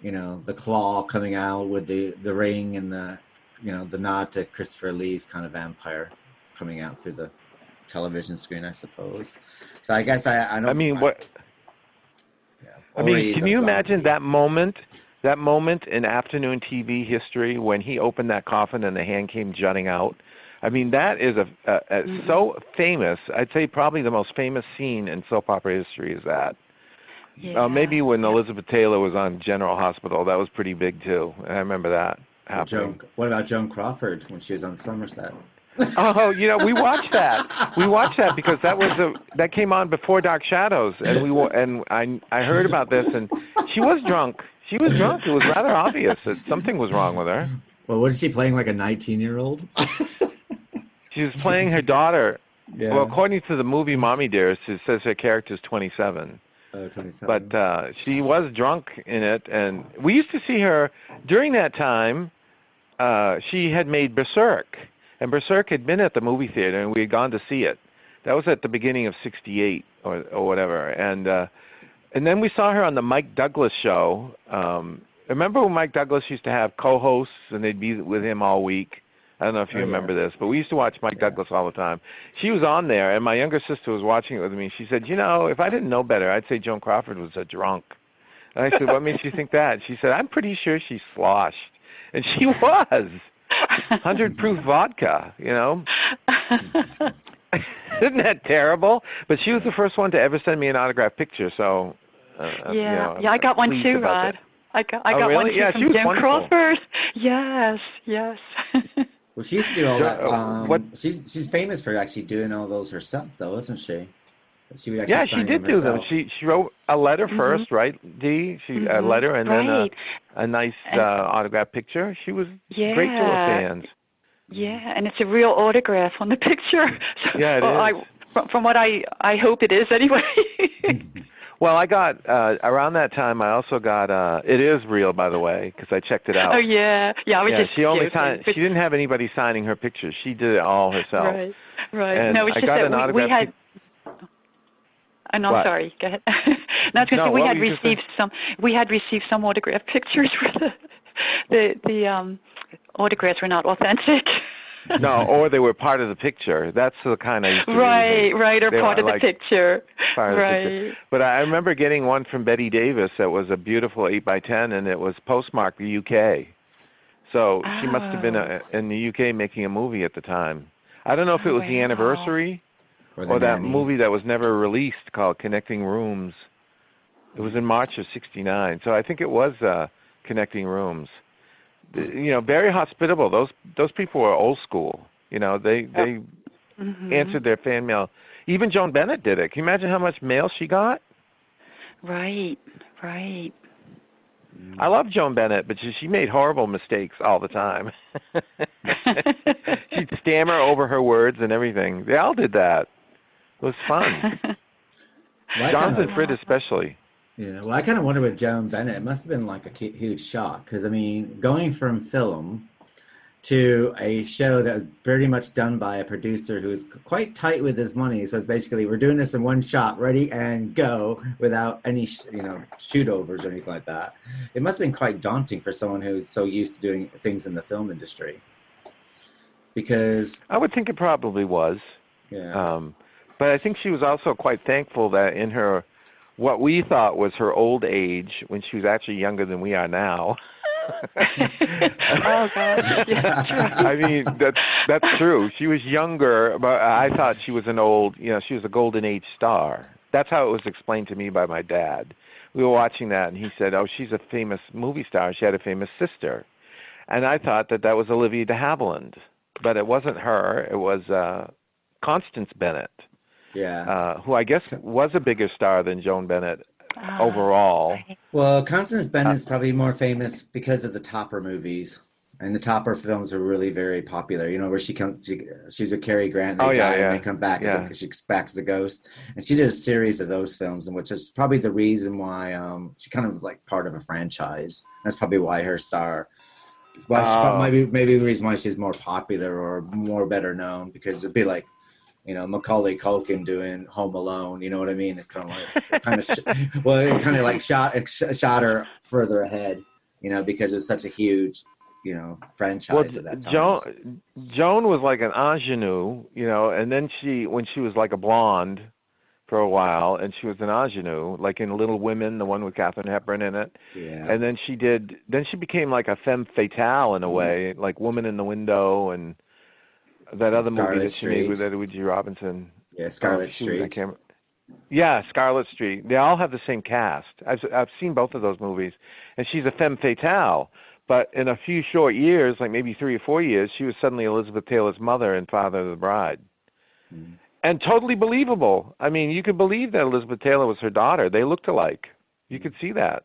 the claw coming out with the ring and the nod to Christopher Lee's kind of vampire coming out through the television screen, I suppose. So I guess can you imagine that moment in afternoon TV history when he opened that coffin and the hand came jutting out? I mean, that is so famous. I'd say probably the most famous scene in soap opera history is that. Yeah. Maybe when Elizabeth Taylor was on General Hospital, that was pretty big too. I remember that happening. What about Joan Crawford when she was on Somerset? Oh, we watched that. We watched that because that came on before Dark Shadows, and I heard about this, and she was drunk. It was rather obvious that something was wrong with her. Well, wasn't she playing like a 19-year-old? She was playing her daughter. Yeah. Well, according to the movie Mommy Dearest, it says her character is 27. Oh, 27. But she was drunk in it, and we used to see her during that time. She had made Berserk. And Berserk had been at the movie theater, and we had gone to see it. That was at the beginning of '68 or whatever. And then we saw her on the Mike Douglas show. Remember when Mike Douglas used to have co-hosts, and they'd be with him all week? I don't know if you remember this, but we used to watch Mike Douglas all the time. She was on there, and my younger sister was watching it with me. She said, if I didn't know better, I'd say Joan Crawford was a drunk. And I said, what makes you think that? She said, I'm pretty sure she sloshed. And she was. 100 proof vodka, Isn't that terrible? But she was the first one to ever send me an autographed picture, so... I got one too, Rod. I got really? one too from Joan Crawford. Yes. Well, she used to do all that. She's famous for actually doing all those herself, though, isn't she? She would actually she did do them. She wrote a letter first, right, Dee? A letter and then a nice autographed picture. She was great to her fans. Yeah, and it's a real autograph on the picture. So, yeah, it is. From what I hope it is anyway. Well, I got, around that time, I also got, it is real, by the way, because I checked it out. Oh, yeah. Yeah, I was just joking. She didn't have anybody signing her pictures. She did it all herself. Right. And no, it's I just got that an autographed we had... I'm sorry. Go ahead. No, I was going to say we had received some autographed pictures where the autographs were not authentic. No, or they were part of the picture. That's the kind I used to Right, or part of the picture. Right. But I remember getting one from Betty Davis that was a beautiful 8x10, and it was postmarked the UK. So she must have been in the UK making a movie at the time. I don't know if it was the anniversary or that movie that was never released called Connecting Rooms. It was in March of '69, so I think it was Connecting Rooms. Very hospitable. Those people were old school. They answered their fan mail. Even Joan Bennett did it. Can you imagine how much mail she got? Right. I love Joan Bennett, but she made horrible mistakes all the time. She'd stammer over her words and everything. They all did that. It was fun. Jonathan Frid especially. Yeah, well, I kind of wonder with Joan Bennett, it must have been like a huge shock because, I mean, going from film to a show that was pretty much done by a producer who's quite tight with his money. So it's basically, we're doing this in one shot, ready and go, without any, shoot overs or anything like that. It must have been quite daunting for someone who's so used to doing things in the film industry. Because I would think it probably was. Yeah. But I think she was also quite thankful that in her, what we thought was her old age, when she was actually younger than we are now. Oh God! Yeah, true. I mean, that's true. She was younger, but I thought she was she was a golden age star. That's how it was explained to me by my dad. We were watching that, and he said, "Oh, she's a famous movie star. She had a famous sister," and I thought that was Olivia de Havilland, but it wasn't her. It was Constance Bennett. Yeah. Who I guess was a bigger star than Joan Bennett overall. Right. Well, Constance Bennett's probably more famous because of the Topper movies. And the Topper films are really very popular. Where she's with Cary Grant, and they die and they come back she's back as a ghost. And she did a series of those films, and which is probably the reason why she kind of was like part of a franchise. That's probably why her star. Well, maybe the reason why she's more popular or more better known, because it'd be like, Macaulay Culkin doing Home Alone. You know what I mean? It's kind of like, it shot her further ahead, because it's such a huge, franchise at that time. Joan was like an ingenue, and then when she was like a blonde for a while, and she was an ingenue, like in Little Women, the one with Katharine Hepburn in it. Yeah. And then she became like a femme fatale in a way, like Woman in the Window and that other movie that she made with Edward G. Robinson. Yeah, Scarlet Street. Yeah, Scarlet Street. They all have the same cast. I've seen both of those movies, and she's a femme fatale. But in a few short years, like maybe 3 or 4 years, she was suddenly Elizabeth Taylor's mother and father of the bride. Mm. And totally believable. I mean, you could believe that Elizabeth Taylor was her daughter. They looked alike. You could see that.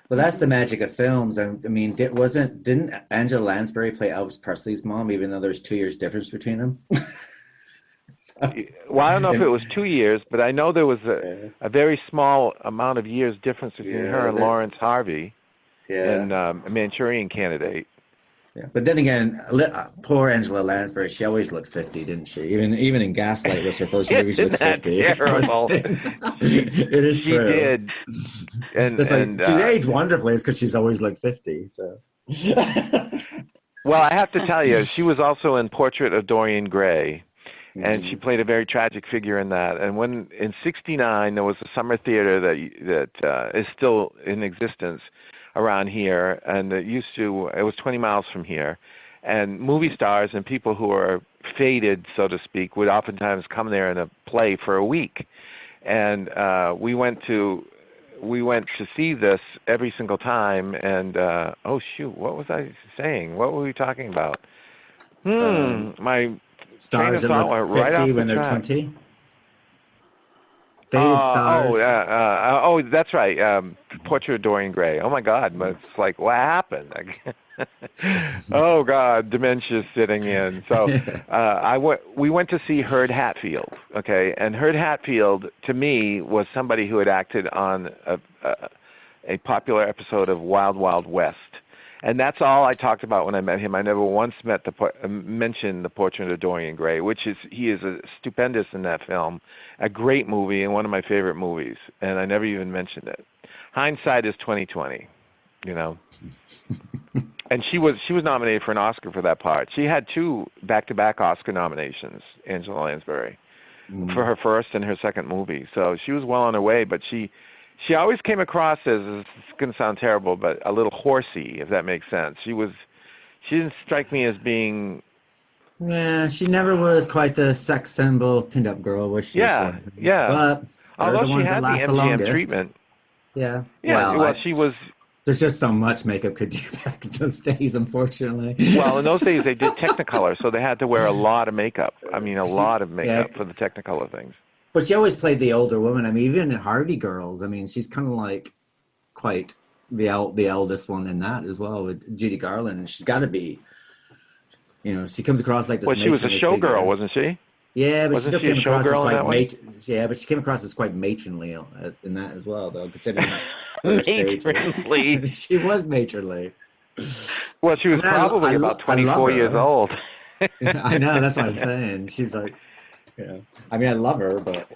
Well, that's the magic of films. I mean, didn't Angela Lansbury play Elvis Presley's mom, even though there's 2 years difference between them? Well, I don't know if it was 2 years, but I know there was a very small amount of years difference between her and Lawrence Harvey in A Manchurian Candidate. Yeah, but then again, poor Angela Lansbury, she always looked 50, didn't she? Even in Gaslight, was her first movie, she looked 50. Terrible. It is true. She did. And she's aged wonderfully. It's because she's always looked 50. So. Well, I have to tell you, she was also in Portrait of Dorian Gray, and she played a very tragic figure in that. And when in '69 there was a summer theater that is still in existence around here, and it was 20 miles from here, and movie stars and people who are faded, so to speak, would oftentimes come there in a play for a week. And we went to see this every single time, and oh shoot, what was I saying? What were we talking about? My stars that look 50 right when they're 20. Faded stars. That's right. Portrait of Dorian Gray. Oh my God! But it's like, what happened? Oh God, dementia's sitting in. So we went to see Herd Hatfield. Okay, and Herd Hatfield to me was somebody who had acted on a popular episode of Wild Wild West. And that's all I talked about when I met him. I never once mentioned the Portrait of Dorian Gray, he is stupendous in that film, a great movie and one of my favorite movies. And I never even mentioned it. Hindsight is 20/20, And she was nominated for an Oscar for that part. She had 2 back-to-back Oscar nominations, Angela Lansbury, for her first and her second movie. So she was well on her way, but she always came across as, it's going to sound terrible, but a little horsey, if that makes sense. She didn't strike me as being... Yeah, she never was quite the sex symbol pinup girl, was she? Yeah. But although the ones she had that last the MGM treatment. Yeah. Well, she was... There's just so much makeup could do back in those days, unfortunately. Well, in those days, they did Technicolor, so they had to wear a lot of makeup. I mean, a lot of makeup for the Technicolor things. But she always played the older woman. I mean, even in Hardy Girls, I mean, she's kind of like quite the eldest one in that as well with Judy Garland. And she's got to be, she comes across like this. Well, she was a showgirl, wasn't she? Yeah, but Wasn't she still she a came across as showgirl in quite that one? yeah, but she came across as quite matronly in that as well, though, considering her stages. Matronly. She was matronly. Well, she I was mean, probably about I love 24 years her. old. I know, that's what I'm saying. She's like, I mean, I love her, but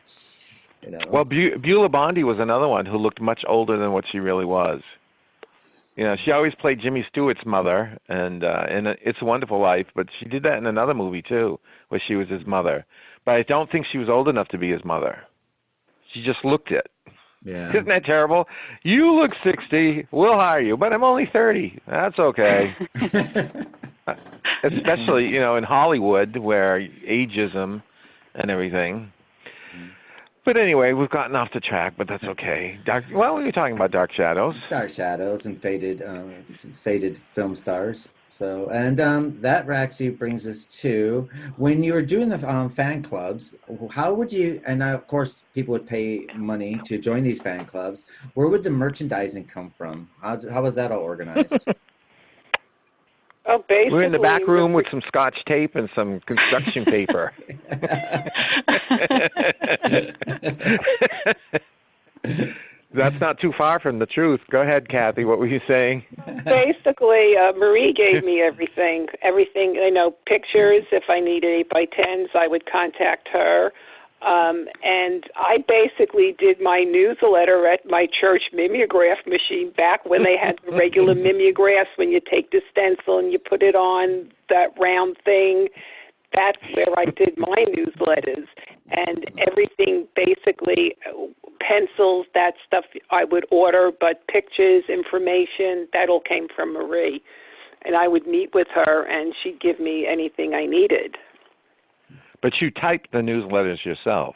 Well, Beulah Bondi was another one who looked much older than what she really was. She always played Jimmy Stewart's mother, and in It's a Wonderful Life, but she did that in another movie too, where she was his mother. But I don't think she was old enough to be his mother. She just looked it. Yeah. Isn't that terrible? You look 60. We'll hire you, but I'm only 30. That's okay. Especially, in Hollywood, where ageism and everything. But anyway, we've gotten off the track, but that's okay. We were talking about Dark Shadows. Dark Shadows and faded film stars. So, and that actually brings us to when you were doing the fan clubs. How would you? And of course, people would pay money to join these fan clubs. Where would the merchandising come from? How was that all organized? Oh, basically, we're in the back room with some Scotch tape and some construction paper. That's not too far from the truth. Go ahead, Kathy. What were you saying? Basically, Marie gave me everything. Pictures. If I needed 8x10s, I would contact her. And I basically did my newsletter at my church mimeograph machine back when they had the regular mimeographs when you take the stencil and you put it on that round thing. That's where I did my newsletters. And everything basically, pencils, that stuff I would order, but pictures, information, that all came from Marie. And I would meet with her and she'd give me anything I needed. But you typed the newsletters yourself.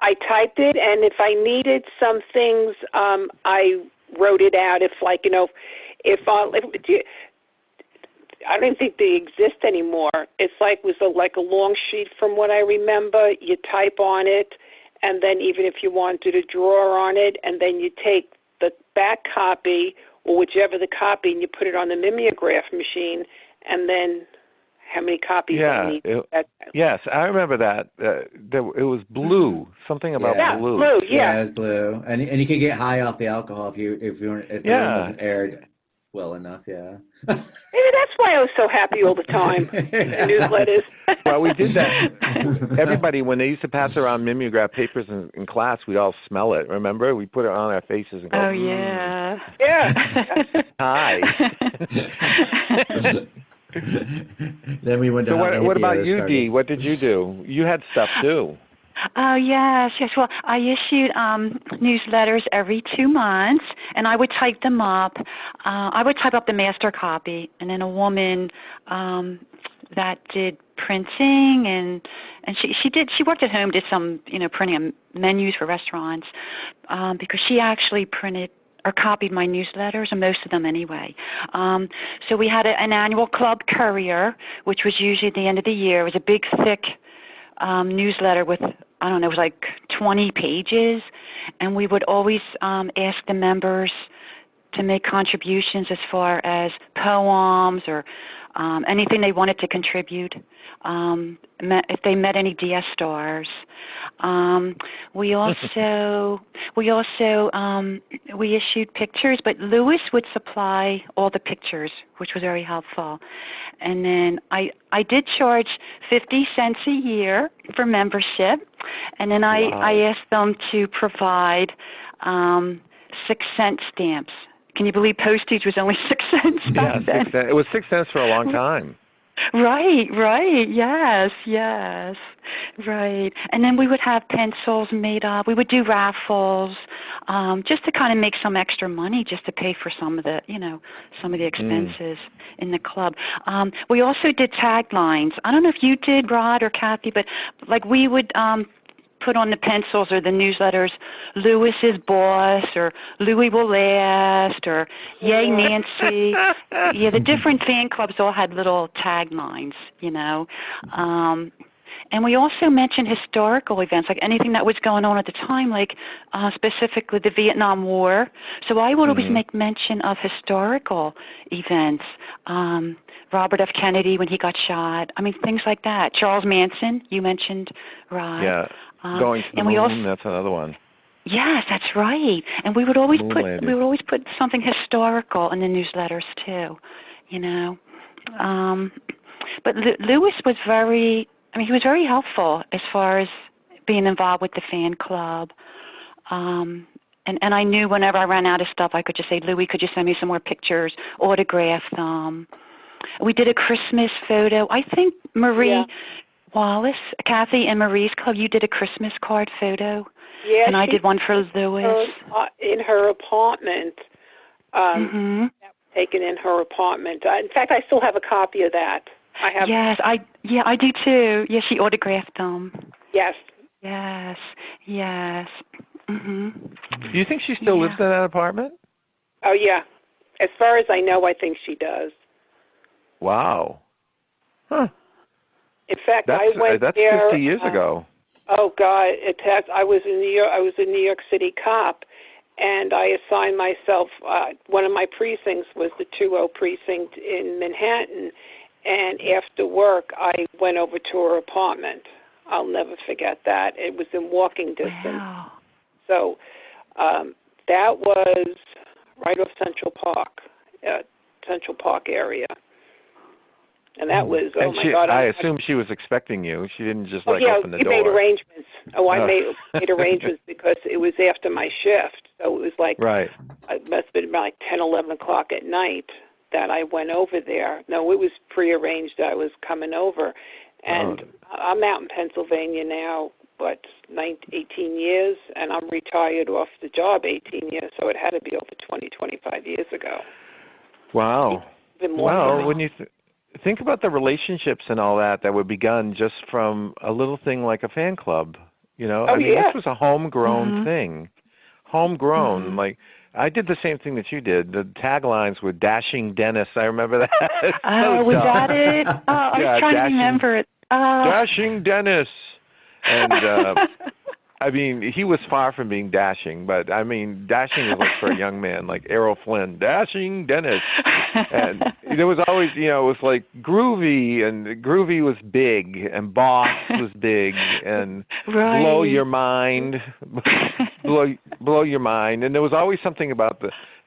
I typed it, and if I needed some things, I wrote it out. I don't think they exist anymore. It's was a long sheet from what I remember. You type on it, and then even if you wanted to draw on it, and then you take the back copy or whichever the copy, and you put it on the mimeograph machine, and then how many copies I need. Yes, I remember that. It was blue, something about blue. Blue, yeah, it was blue, and you could get high off the alcohol if the room wasn't aired well enough. Yeah. Maybe that's why I was so happy all the time. The newsletters. Well, we did that. Everybody, when they used to pass around mimeograph papers in class, we'd all smell it. Remember? We put it on our faces and go. Oh yeah. Yeah. Hi. Then we went to. So what about you, Dee? What did you do? You had stuff too. Oh yes. Well, I issued newsletters every 2 months, and I would type them up. I would type up the master copy, and then a woman that did printing, and she worked at home, did some printing of menus for restaurants, because she actually printed or copied my newsletters, and most of them anyway. So we had an annual club courier, which was usually at the end of the year. It was a big, thick newsletter with, I don't know, it was like 20 pages. And we would always ask the members to make contributions as far as poems or anything they wanted to contribute. If they met any DS stars. We issued pictures, but Lewis would supply all the pictures, which was very helpful. And then I did charge 50 cents a year for membership, and then I asked them to provide 6-cent stamps. Can you believe postage was only 6 cents back then? 6 cents. It was 6 cents for a long time. Right, yes, right. And then we would have pencils made up. We would do raffles, just to kind of make some extra money, just to pay for some of the expenses in the club. We also did taglines. I don't know if you did, Rod or Kathy, but we would put on the pencils or the newsletters, Lewis is boss, or Louis will last, or Yay Nancy. Yeah, the different fan clubs all had little taglines, And we also mentioned historical events, like anything that was going on at the time, like specifically the Vietnam War. So I would always make mention of historical events. Robert F. Kennedy when he got shot. I mean, things like that. Charles Manson, you mentioned, Rod. Yeah, going to the moon, that's another one. Yes, that's right. And we would always put something historical in the newsletters too, you know. But Louis was he was very helpful as far as being involved with the fan club. And I knew whenever I ran out of stuff, I could just say, Louis, could you send me some more pictures, autograph them. We did a Christmas photo. I think Marie Wallace, Kathy and Marie's club, you did a Christmas card photo. Yeah, and I did one for Louis. In her apartment. That was taken in her apartment. In fact, I still have a copy of that. I have. Yes, I do too. Yes, she autographed them. Yes. Yes. Yes. Mm-hmm. Do you think she still lives in that apartment? Oh yeah. As far as I know, I think she does. Wow. Huh. In fact, that's 50 years ago. Oh God, I was in New York. I was a New York City cop, and I assigned myself. One of my precincts was the 20 precinct in Manhattan, and after work, I went over to her apartment. I'll never forget that. It was in walking distance. Wow. So that was right off Central Park area. And that was, my God. I assume she was expecting you. She didn't just open the door. We made arrangements. I made arrangements because it was after my shift. So it was like, it must have been about 10, 11 o'clock at night that I went over there. No, it was prearranged that I was coming over. And I'm out in Pennsylvania now, 18 years, and I'm retired off the job 18 years, so it had to be over 20, 25 years ago. Wow. Well, when you think about the relationships and all that were begun just from a little thing like a fan club, you know? This was a homegrown thing. Homegrown. Like, I did the same thing that you did. The taglines were Dashing Dennis. I remember that. Was that it? I was trying to remember it. Dashing Dennis. And, he was far from being dashing, but, dashing is like for a young man, like Errol Flynn, Dashing Dennis. And there was always, it was like Groovy, and Groovy was big, and Boss was big, and Blow Your Mind, blow Your Mind. And there was always something about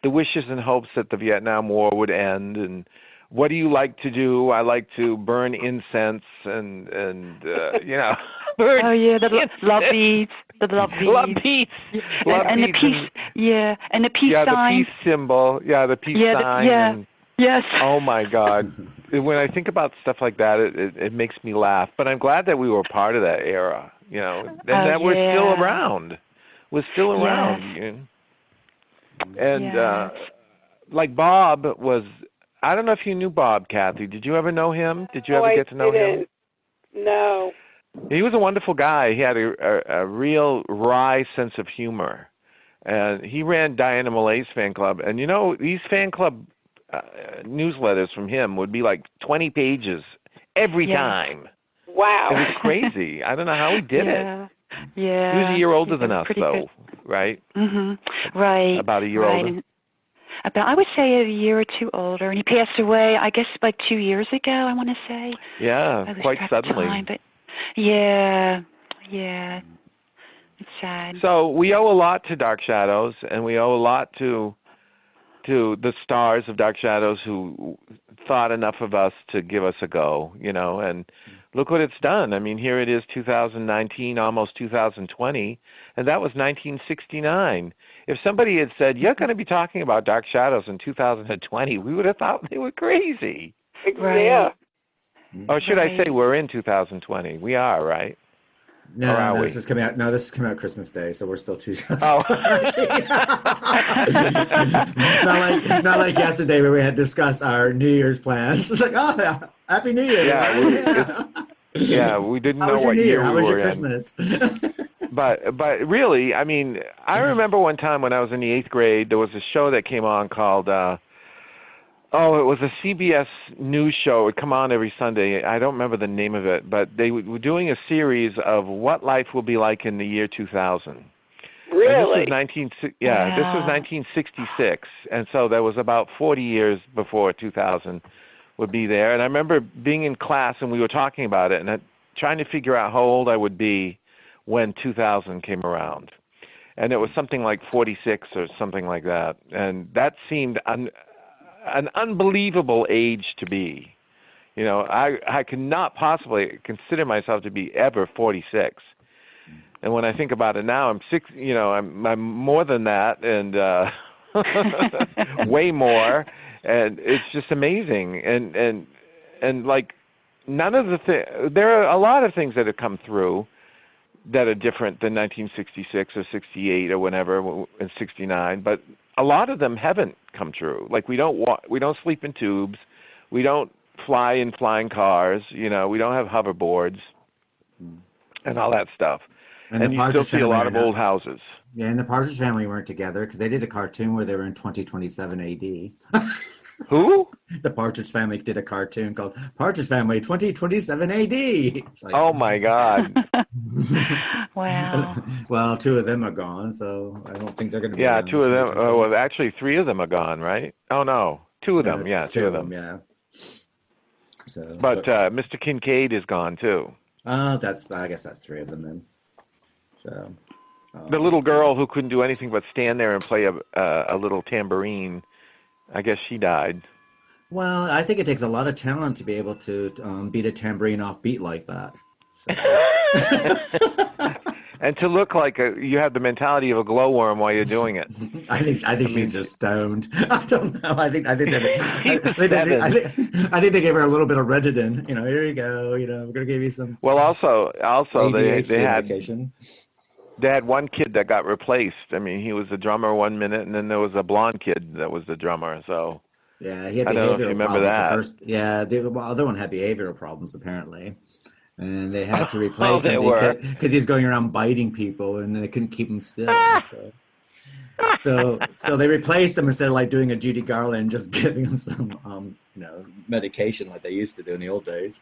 the wishes and hopes that the Vietnam War would end, and what do you like to do? I like to burn incense and burn the love beads. The love beads. Love beads. And the peace. And the peace sign. The peace symbol. Yeah, the peace sign. Yes. Oh, my God. When I think about stuff like that, it makes me laugh. But I'm glad that we were part of that era, and that we're still around. We're still around. And like Bob was, I don't know if you knew Bob, Kathy. Did you ever know him? Did you ever get to know him? No. He was a wonderful guy. He had a real wry sense of humor. And he ran Diana Malay's fan club. And, these fan club newsletters from him would be like 20 pages every time. Wow. It was crazy. I don't know how he did it. Yeah. He was a year older than us, though, right? Mm-hmm. Right. About a year older. I would say a year or two older. And he passed away, I guess, like 2 years ago, I want to say. Yeah, quite suddenly. But yeah. It's sad. So we owe a lot to Dark Shadows, and we owe a lot to the stars of Dark Shadows who thought enough of us to give us a go, and look what it's done. Here it is, 2019, almost 2020, and that was 1969. If somebody had said, you're going to be talking about Dark Shadows in 2020, we would have thought they were crazy. Right. Yeah. Or should I say we're in 2020? We are, right? No, this is coming out. No, this is coming out Christmas Day, so we're still too. Oh, not like yesterday where we had discussed our New Year's plans. It's like, Happy New Year! Yeah, we didn't know what year we were in. How was your Christmas? But really, I remember one time when I was in the 8th grade, there was a show that came on called Oh, it was a CBS news show. It would come on every Sunday. I don't remember the name of it, but they were doing a series of what life will be like in the year 2000. Really? This was 1966, and so there was about 40 years before 2000 would be there. And I remember being in class, and we were talking about it, and trying to figure out how old I would be when 2000 came around. And it was something like 46 or something like that. And that seemed an unbelievable age to be. You know, I could not possibly consider myself to be ever 46. And when I think about it now, I'm more than that, and way more. And it's just amazing. And like, none of there are a lot of things that have come through that are different than 1966 or 68 or whenever, in 69, but a lot of them haven't come true. Like, we don't sleep in tubes, we don't fly in flying cars, we don't have hoverboards and all that stuff. And you still see a lot of old houses. Yeah, and the Partridge Family weren't together because they did a cartoon where they were in 2027 AD. Who? The Partridge Family did a cartoon called Partridge Family 2027 AD. It's like, oh my God. Wow. Well, two of them are gone, so I don't think they're going to be. Yeah, two of them. Oh, well, actually, three of them are gone, right? Oh no, two of them. Yeah, two of them. Yeah. So, but Mr. Kincaid is gone too. I guess that's three of them then. So. The little girl who couldn't do anything but stand there and play a little tambourine, I guess she died. Well, I think it takes a lot of talent to be able to beat a tambourine off beat like that. So. And to look like you have the mentality of a glowworm while you're doing it. I think she's just stoned. I don't know. I think they gave her a little bit of Redidin. Here you go. We're gonna give you some. Well, also they had medication. They had one kid that got replaced. I mean, he was the drummer 1 minute, and then there was a blonde kid that was the drummer. So yeah, he had behavioral I don't know if you remember problems. that. The other one had behavioral problems apparently, and they had to replace him because he was going around biting people, and they couldn't keep him still. So they replaced him instead of like doing a Judy Garland, just giving him some medication like they used to do in the old days.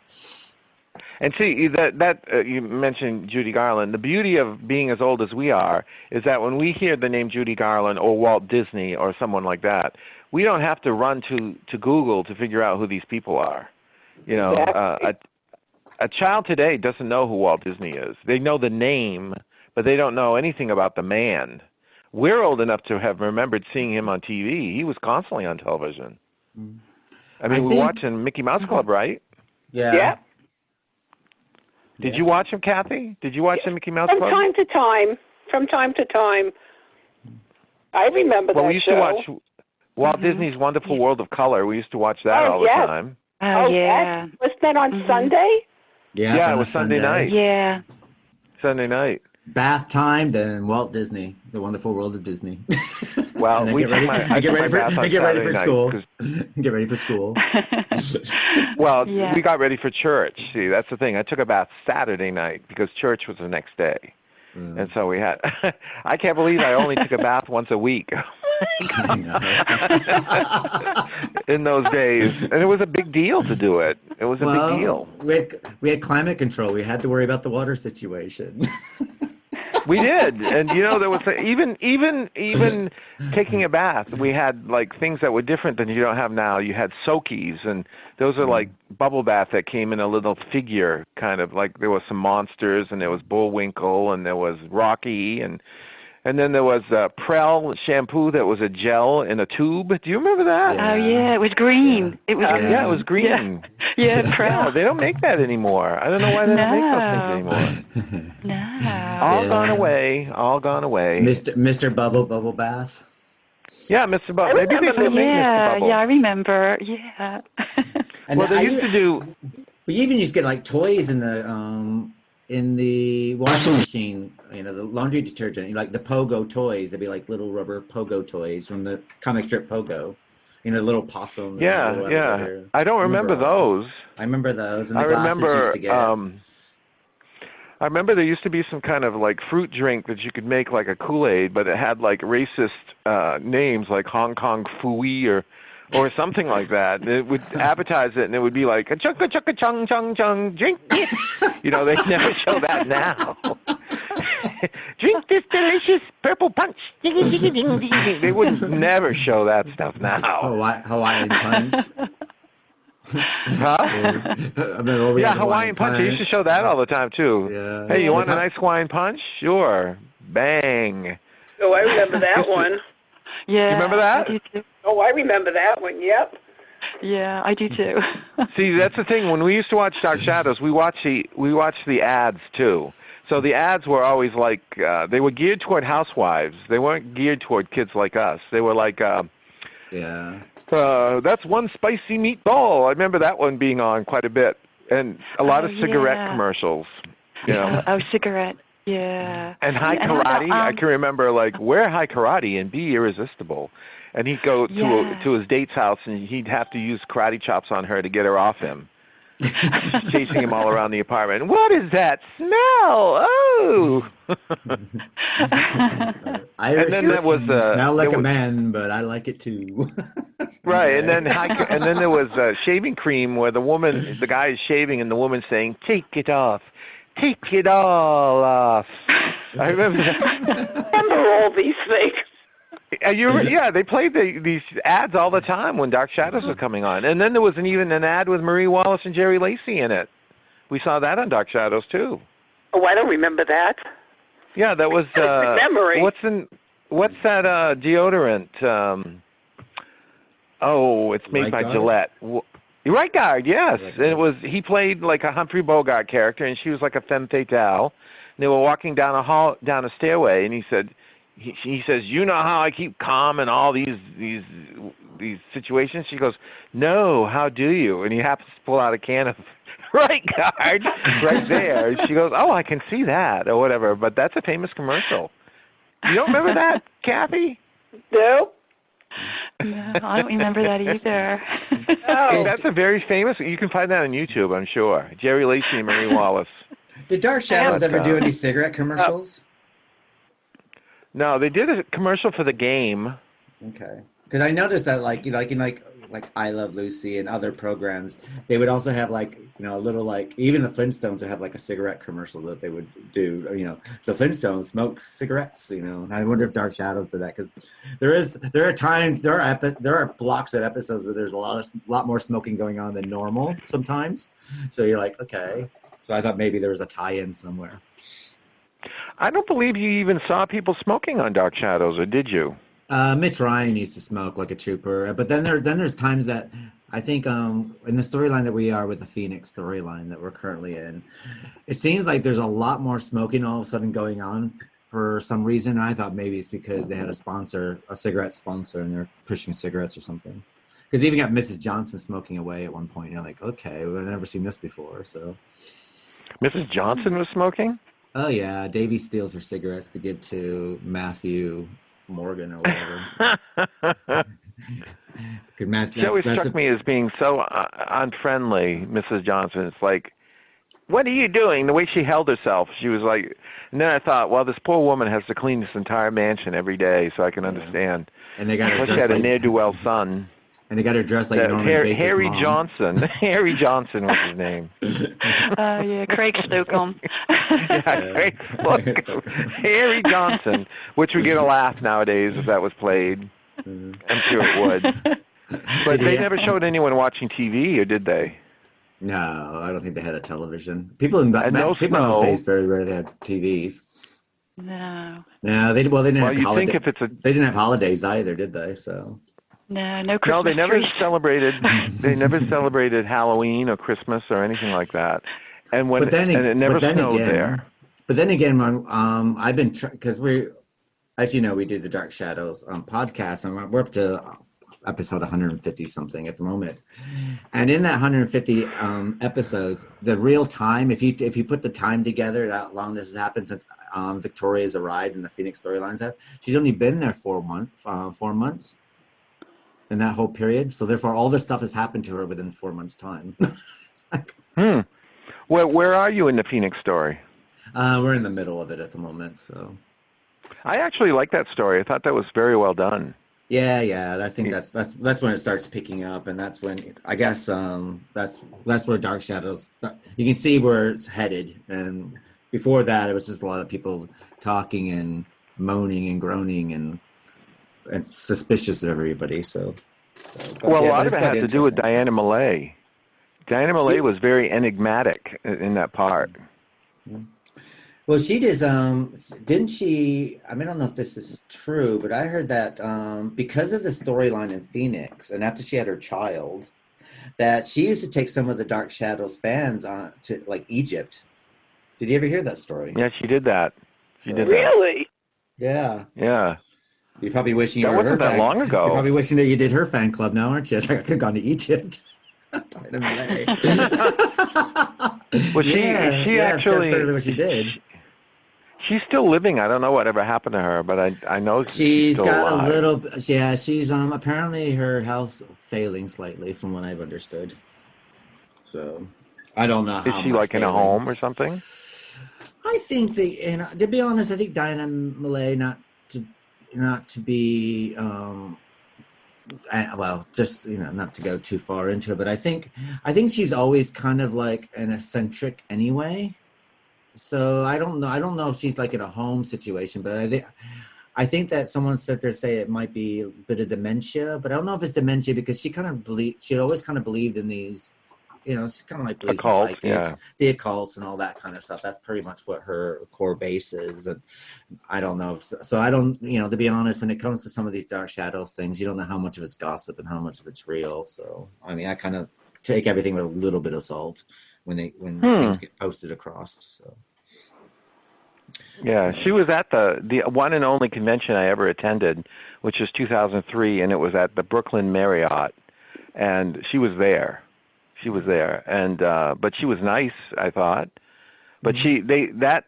And see, that you mentioned Judy Garland. The beauty of being as old as we are is that when we hear the name Judy Garland or Walt Disney or someone like that, we don't have to run to Google to figure out who these people are. A child today doesn't know who Walt Disney is. They know the name, but they don't know anything about the man. We're old enough to have remembered seeing him on TV. He was constantly on television. I mean, we were watching Mickey Mouse Club, right? Yeah. Yeah. Did you watch him, Kathy? Did you watch the Mickey Mouse Club? From time to time. I remember that show. Well, we used to watch Walt Disney's Wonderful World of Color. We used to watch that all the time. Oh, yeah. Was that on Sunday? Yeah, it was Sunday night. Yeah. Sunday night. Bath time, then Walt Disney, The Wonderful World of Disney. Well, get ready for school. Get ready for school. Well, we got ready for church. See, that's the thing. I took a bath Saturday night because church was the next day. And so we had, I can't believe I only took a bath once a week. In those days. And it was a big deal to do it. It was a big deal. We had climate control. We had to worry about the water situation. We did, and there was even taking a bath. We had like things that were different than you don't have now. You had soakies, and those are like bubble bath that came in a little figure, kind of like there was some monsters, and there was Bullwinkle, and there was Rocky, and then there was Prel shampoo that was a gel in a tube. Do you remember that? Oh yeah, it was green. Yeah. It was green. Yeah, Prel. No, they don't make that anymore. I don't know why they don't make those things anymore. No. All gone away. Mr. Bubble Bath. Yeah, Mr. Bubble. Maybe they still make Mr. Bubble. Yeah, I remember. Yeah. And well, they used to do. We even used to get like toys in the washing machine. The laundry detergent, like the Pogo toys. They'd be like little rubber Pogo toys from the comic strip Pogo. Little possum. Yeah. I don't remember those. I remember those. And the glasses used to get. I remember there used to be some kind of like fruit drink that you could make like a Kool-Aid, but it had like racist names like Hong Kong Fooey or or something like that. It would advertise it, and it would be like a chunka chung chung chung, drink it. They never show that now. Drink this delicious purple punch. They would never show that stuff now. Hawaiian punch. Huh? Yeah, Hawaiian punch. They used to show that all the time too. Yeah. Hey, you want a nice Hawaiian punch? Sure. Bang. Oh, I remember that one. Yeah. You remember that? I do too. Oh, I remember that one. Yep. Yeah, I do too. See, that's the thing. When we used to watch Dark Shadows, we watched the ads too. So the ads were always like they were geared toward housewives. They weren't geared toward kids like us. They were like, that's one spicy meatball. I remember that one being on quite a bit, and a lot of cigarette commercials. Oh, cigarette. Yeah. And high karate. I can remember wear high karate and be irresistible. And he'd go to his date's house, and he'd have to use karate chops on her to get her off him. Chasing him all around the apartment. What is that smell? Oh! And then there was smell like a man, but I like it too. Right, and then there was shaving cream where the guy is shaving, and the woman's saying, "Take it off, take it all off." I remember that. Remember all these things. They played these ads all the time when Dark Shadows were coming on. And then there was even an ad with Marie Wallace and Jerry Lacey in it. We saw that on Dark Shadows, too. Oh, I don't remember that. Yeah, that was... memory. What's that deodorant? It's made by Gillette. Right Guard, yes. And he played like a Humphrey Bogart character, and she was like a femme fatale. And they were walking down a stairway, and he said... He says, "You know how I keep calm in all these situations?" She goes, "No, how do you?" And he happens to pull out a can of Right Guard right there. She goes, "Oh, I can see that," or whatever. But that's a famous commercial. You don't remember that, Kathy? No. No, I don't remember that either. Oh. That's a very famous. You can find that on YouTube, I'm sure. Jerry Lacey and Marie Wallace. Did Dark Shadows ever do any cigarette commercials? No, they did a commercial for the game. Okay, because I noticed that, in I Love Lucy and other programs, they would also have a little even the Flintstones would have a cigarette commercial that they would do. The Flintstones smoke cigarettes. And I wonder if Dark Shadows did that, because there are blocks of episodes where there's a lot more smoking going on than normal sometimes. So you're like, okay. So I thought maybe there was a tie-in somewhere. I don't believe you even saw people smoking on Dark Shadows, or did you? Mitch Ryan used to smoke like a trooper, but then there's times that I think in the storyline that we are with the Phoenix storyline that we're currently in, it seems like there's a lot more smoking all of a sudden going on for some reason. I thought maybe it's because they had a cigarette sponsor, and they're pushing cigarettes or something. Because even got Mrs. Johnson smoking away at one point. You're like, okay, we've never seen this before. So, Mrs. Johnson was smoking? Oh, yeah. Davy steals her cigarettes to give to Matthew Morgan or whatever. She always struck me as being so unfriendly, Mrs. Johnson. It's like, what are you doing? The way she held herself, she was like, and then I thought, well, this poor woman has to clean this entire mansion every day, so I can understand. And they got her dressed like a ne'er-do-well son. And they got her dressed like Norman Bates' Harry mom. Johnson. Harry Johnson was his name. Craig Slocum. Craig Slocum. Harry Johnson, which would get a laugh nowadays if that was played. I'm sure it would. But they never showed anyone watching TV, or did they? No, I don't think they had a television. People in those days very rarely had TVs. No. No, they didn't have holidays. They didn't have holidays either, did they? So. No Christmas. No, they never trees. celebrated. They never celebrated Halloween or Christmas or anything like that. And it never snowed there. But then again, I've been because as you know, we do the Dark Shadows podcast, and we're up to episode 150 something at the moment. And in that 150 episodes, the real time, if you put the time together, how long this has happened since Victoria's arrived and the Phoenix storylines have, she's only been there 4 months. In that whole period, so therefore all this stuff has happened to her within 4 months' time. Where are you in the Phoenix story? We're in the middle of it at the moment. So I actually like that story. I thought that was very well done. Yeah. I think that's when it starts picking up, and that's when I guess that's where Dark Shadows. You can see where it's headed, and before that, it was just a lot of people talking and moaning and groaning and suspicious of everybody. A lot of it had to do with Diana Malay. Diana Malay was very enigmatic in that part. Well, she did. Didn't she? I mean, I don't know if this is true, but I heard that because of the storyline in Phoenix, and after she had her child, that she used to take some of the Dark Shadows fans on to like Egypt. Did you ever hear that story? Yeah, she did that. She did really? That. Yeah. Yeah. You're probably wishing you that were wasn't her that long ago. You're probably wishing that you did her fan club now, aren't you? It's like I could have gone to Egypt. Well, she actually that's what she did. She's still living. I don't know whatever happened to her, but I know she's still got alive. a little. Yeah, she's apparently her health's failing slightly, from what I've understood. So I don't know how. Is she much like failing. in a home or something? I think to be honest, I think Diana Malay not to be well, just not to go too far into it, but I think she's always kind of like an eccentric anyway. So I don't know if she's like in a home situation, but I think that someone said there say it might be a bit of dementia, but I don't know if it's dementia because she always kind of believed in these, she kind of like believes in psychics, the occults and all that kind of stuff. That's pretty much what her core base is. And I don't know to be honest, when it comes to some of these Dark Shadows things, you don't know how much of it's gossip and how much of it's real. So, I mean, I kind of take everything with a little bit of salt when things get posted across. So. Yeah, she was at the one and only convention I ever attended, which was 2003, and it was at the Brooklyn Marriott, and she was there. And but she was nice, I thought. But that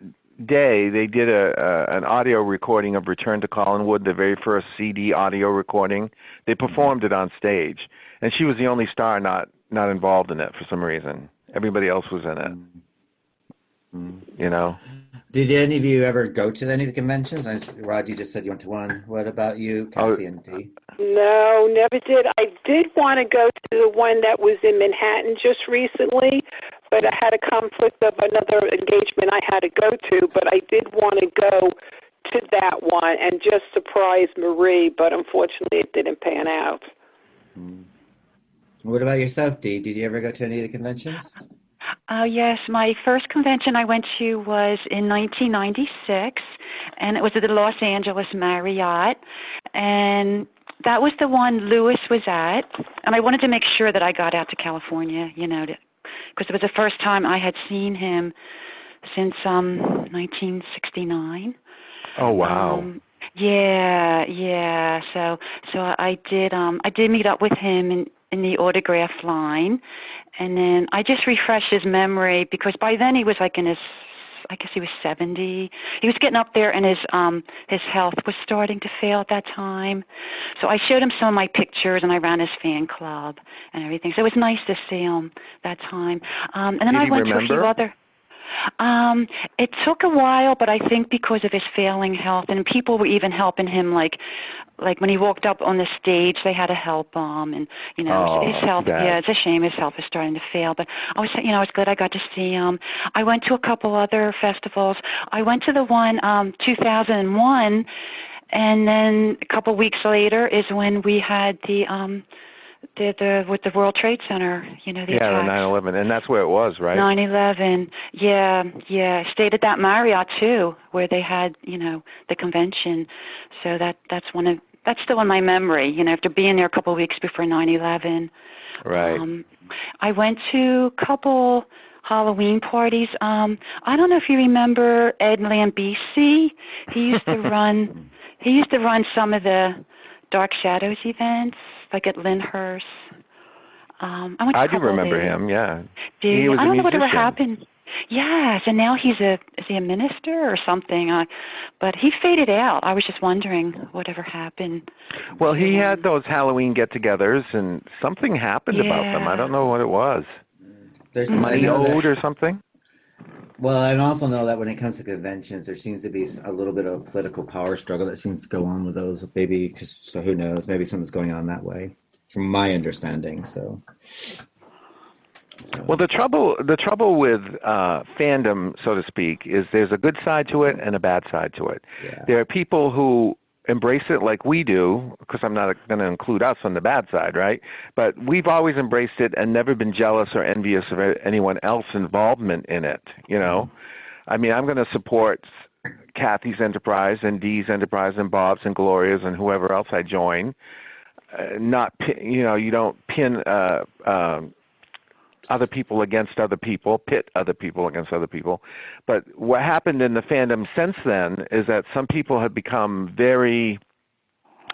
day they did an audio recording of Return to Collinwood, the very first CD audio recording. They performed it on stage, and she was the only star not involved in it for some reason. Everybody else was in it. Did any of you ever go to any of the conventions? Rod, you just said you went to one. What about you, Kathy and Dee? No, never did. I did want to go to the one that was in Manhattan just recently, but I had a conflict of another engagement I had to go to, but I did want to go to that one and just surprise Marie, but unfortunately it didn't pan out. What about yourself, Dee? Did you ever go to any of the conventions? Yes, my first convention I went to was in 1996, and it was at the Los Angeles Marriott, and that was the one Lewis was at, and I wanted to make sure that I got out to California, because it was the first time I had seen him since 1969. Oh, wow. Yeah. So I did meet up with him in the autograph line, and then I just refreshed his memory because by then he was like in his, I guess he was 70. He was getting up there, and his health was starting to fail at that time. So I showed him some of my pictures, and I ran his fan club and everything. So it was nice to see him that time. And then I went to a few other. It took a while, but I think because of his failing health, and people were even helping him, like when he walked up on the stage, they had to help him, and his health. Yeah, it's a shame his health is starting to fail. But I was glad I got to see him. I went to a couple other festivals. I went to the one 2001, and then a couple weeks later is when we had with the World Trade Center, the the 9/11, and that's where it was, right? 9/11, yeah. Stayed at that Marriott too, where they had, the convention. So that's still in my memory. After being there a couple of weeks before 9/11. Right. I went to a couple Halloween parties. I don't know if you remember Ed Lambisi. He used to run. He used to run some of the Dark Shadows events, like at Lyndhurst. I do remember him, yeah. He was I don't know whatever happened. Yes, and now is he a minister or something? But he faded out. I was just wondering whatever happened. Well, he had those Halloween get-togethers, and something happened about them. I don't know what it was. There's money owed or something? Well, I also know that when it comes to conventions, there seems to be a little bit of political power struggle that seems to go on with those. Maybe, so who knows? Maybe something's going on that way, from my understanding. Well, the trouble with fandom, so to speak, is there's a good side to it and a bad side to it. Yeah. There are people who embrace it like we do, because I'm not going to include us on the bad side, right? But we've always embraced it and never been jealous or envious of anyone else's involvement in it, you know? I mean, I'm going to support Kathy's enterprise and Dee's enterprise and Bob's and Gloria's and whoever else I join. You don't pin other people against other people, pit other people against other people. But what happened in the fandom since then is that some people have become very,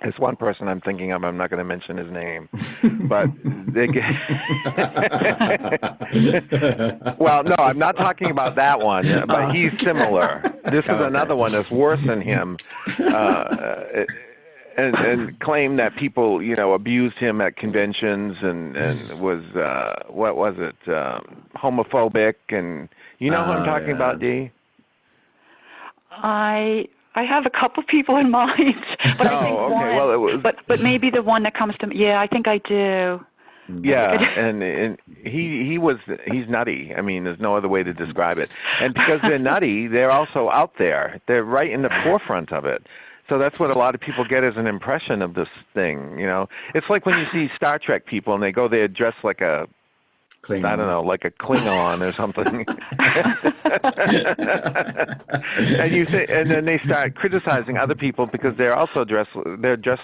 there's one person I'm thinking of, I'm not going to mention his name, but they get, well, no, I'm not talking about that one, but he's similar. This is another one that's worse than him. And claimed that people, abused him at conventions and was, what was it, homophobic, and you know who I'm talking about, Dee? I have a couple people in mind, but I think one. Well, it was, but maybe the one that comes to me. Yeah, I think I do. Yeah, and he's nutty. I mean, there's no other way to describe it. And because they're nutty, they're also out there. They're right in the forefront of it. So that's what a lot of people get as an impression of this thing, It's like when you see Star Trek people and they go there dressed like a Klingon. I don't know, like a Klingon or something. and then they start criticizing other people because they're also dressed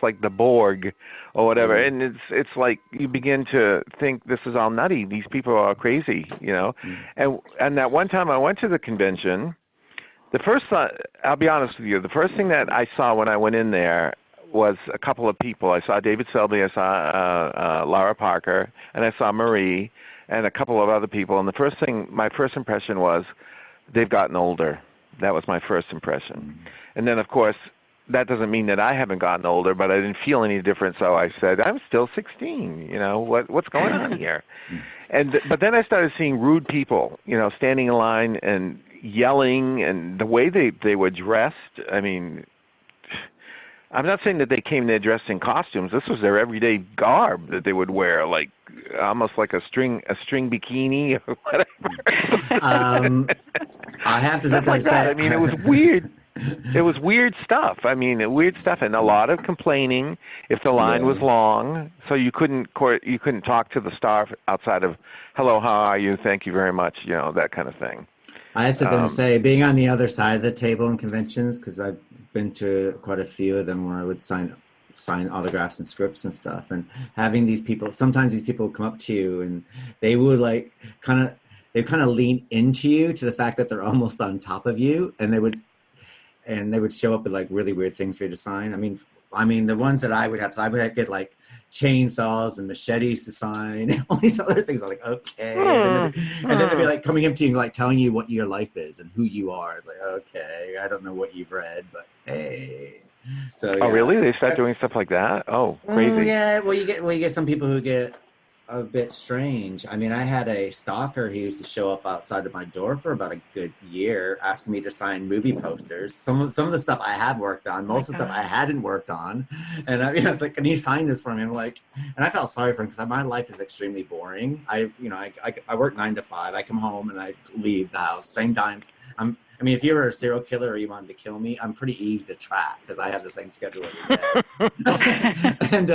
like the Borg or whatever. And it's like you begin to think this is all nutty. These people are crazy, And that one time I went to the convention, I'll be honest with you, the first thing that I saw when I went in there was a couple of people. I saw David Selby, I saw Lara Parker, and I saw Marie, and a couple of other people. And my first impression was, they've gotten older. That was my first impression. And then, of course, that doesn't mean that I haven't gotten older, but I didn't feel any different, so I said, I'm still 16. What's going on here? But then I started seeing rude people, standing in line and yelling, and the way they were dressed. I mean, I'm not saying that they came there dressed in costumes. This was their everyday garb that they would wear, like almost like a string bikini or whatever. I have to sometimes say, I mean, it was weird. It was weird stuff. I mean, weird stuff, and a lot of complaining if the line was long. So you couldn't talk to the star outside of "Hello, how are you? Thank you very much." That kind of thing. I had something to say, being on the other side of the table in conventions, because I've been to quite a few of them where I would sign autographs and scripts and stuff, and having these people, sometimes these people come up to you and they would kind of lean into you to the fact that they're almost on top of you, and they would show up with like really weird things for you to sign. I mean, the ones that I would get like chainsaws and machetes to sign, and all these other things. I'm like, okay. And then they'd be like coming up to you and like telling you what your life is and who you are. It's like, okay, I don't know what you've read, but hey. So, Oh, really? They start doing stuff like that? Oh, crazy. Yeah. Well, you get some people who get a bit strange. I mean, I had a stalker who used to show up outside of my door for about a good year, asking me to sign movie posters. Some of the stuff I had worked on, most of the stuff I hadn't worked on, and I was like, "Can you sign this for me?" I'm like, and I felt sorry for him because my life is extremely boring. I work 9 to 5. I come home and I leave the house same times. I mean, if you were a serial killer or you wanted to kill me, I'm pretty easy to track because I have the same schedule every day. And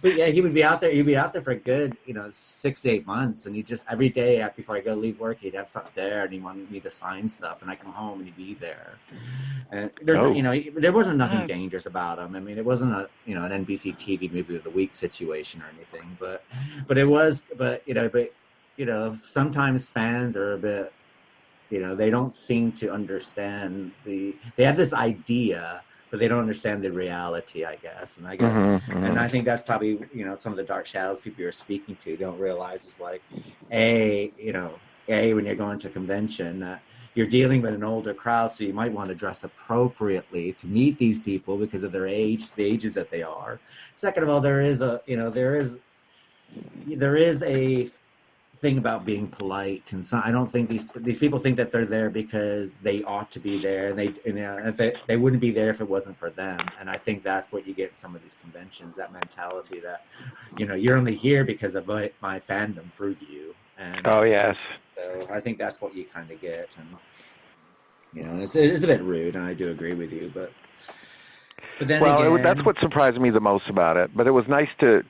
but yeah, he would be out there. He'd be out there for a good 6 to 8 months, and he just every day before I go leave work, he'd have something there, and he wanted me to sign stuff, and I come home and he'd be there. And there wasn't nothing dangerous about him. I mean, it wasn't an NBC TV movie of the week situation or anything, but it was. But sometimes fans are a bit. They don't seem to understand they have this idea, but they don't understand the reality, I guess. And I guess, and I think that's probably, some of the dark shadows people you're speaking to don't realize is like, when you're going to a convention, you're dealing with an older crowd, so you might want to dress appropriately to meet these people because of their age, the ages that they are. Second of all, there is a thing about being polite, and so I don't think these people think that they're there because they ought to be there, and if they wouldn't be there if it wasn't for them. And I think that's what you get in some of these conventions, that mentality that you're only here because of my fandom for you. And oh yes, so I think that's what you kind of get, and it's a bit rude, and I do agree with you, but then again, that's what surprised me the most about it. But it was nice to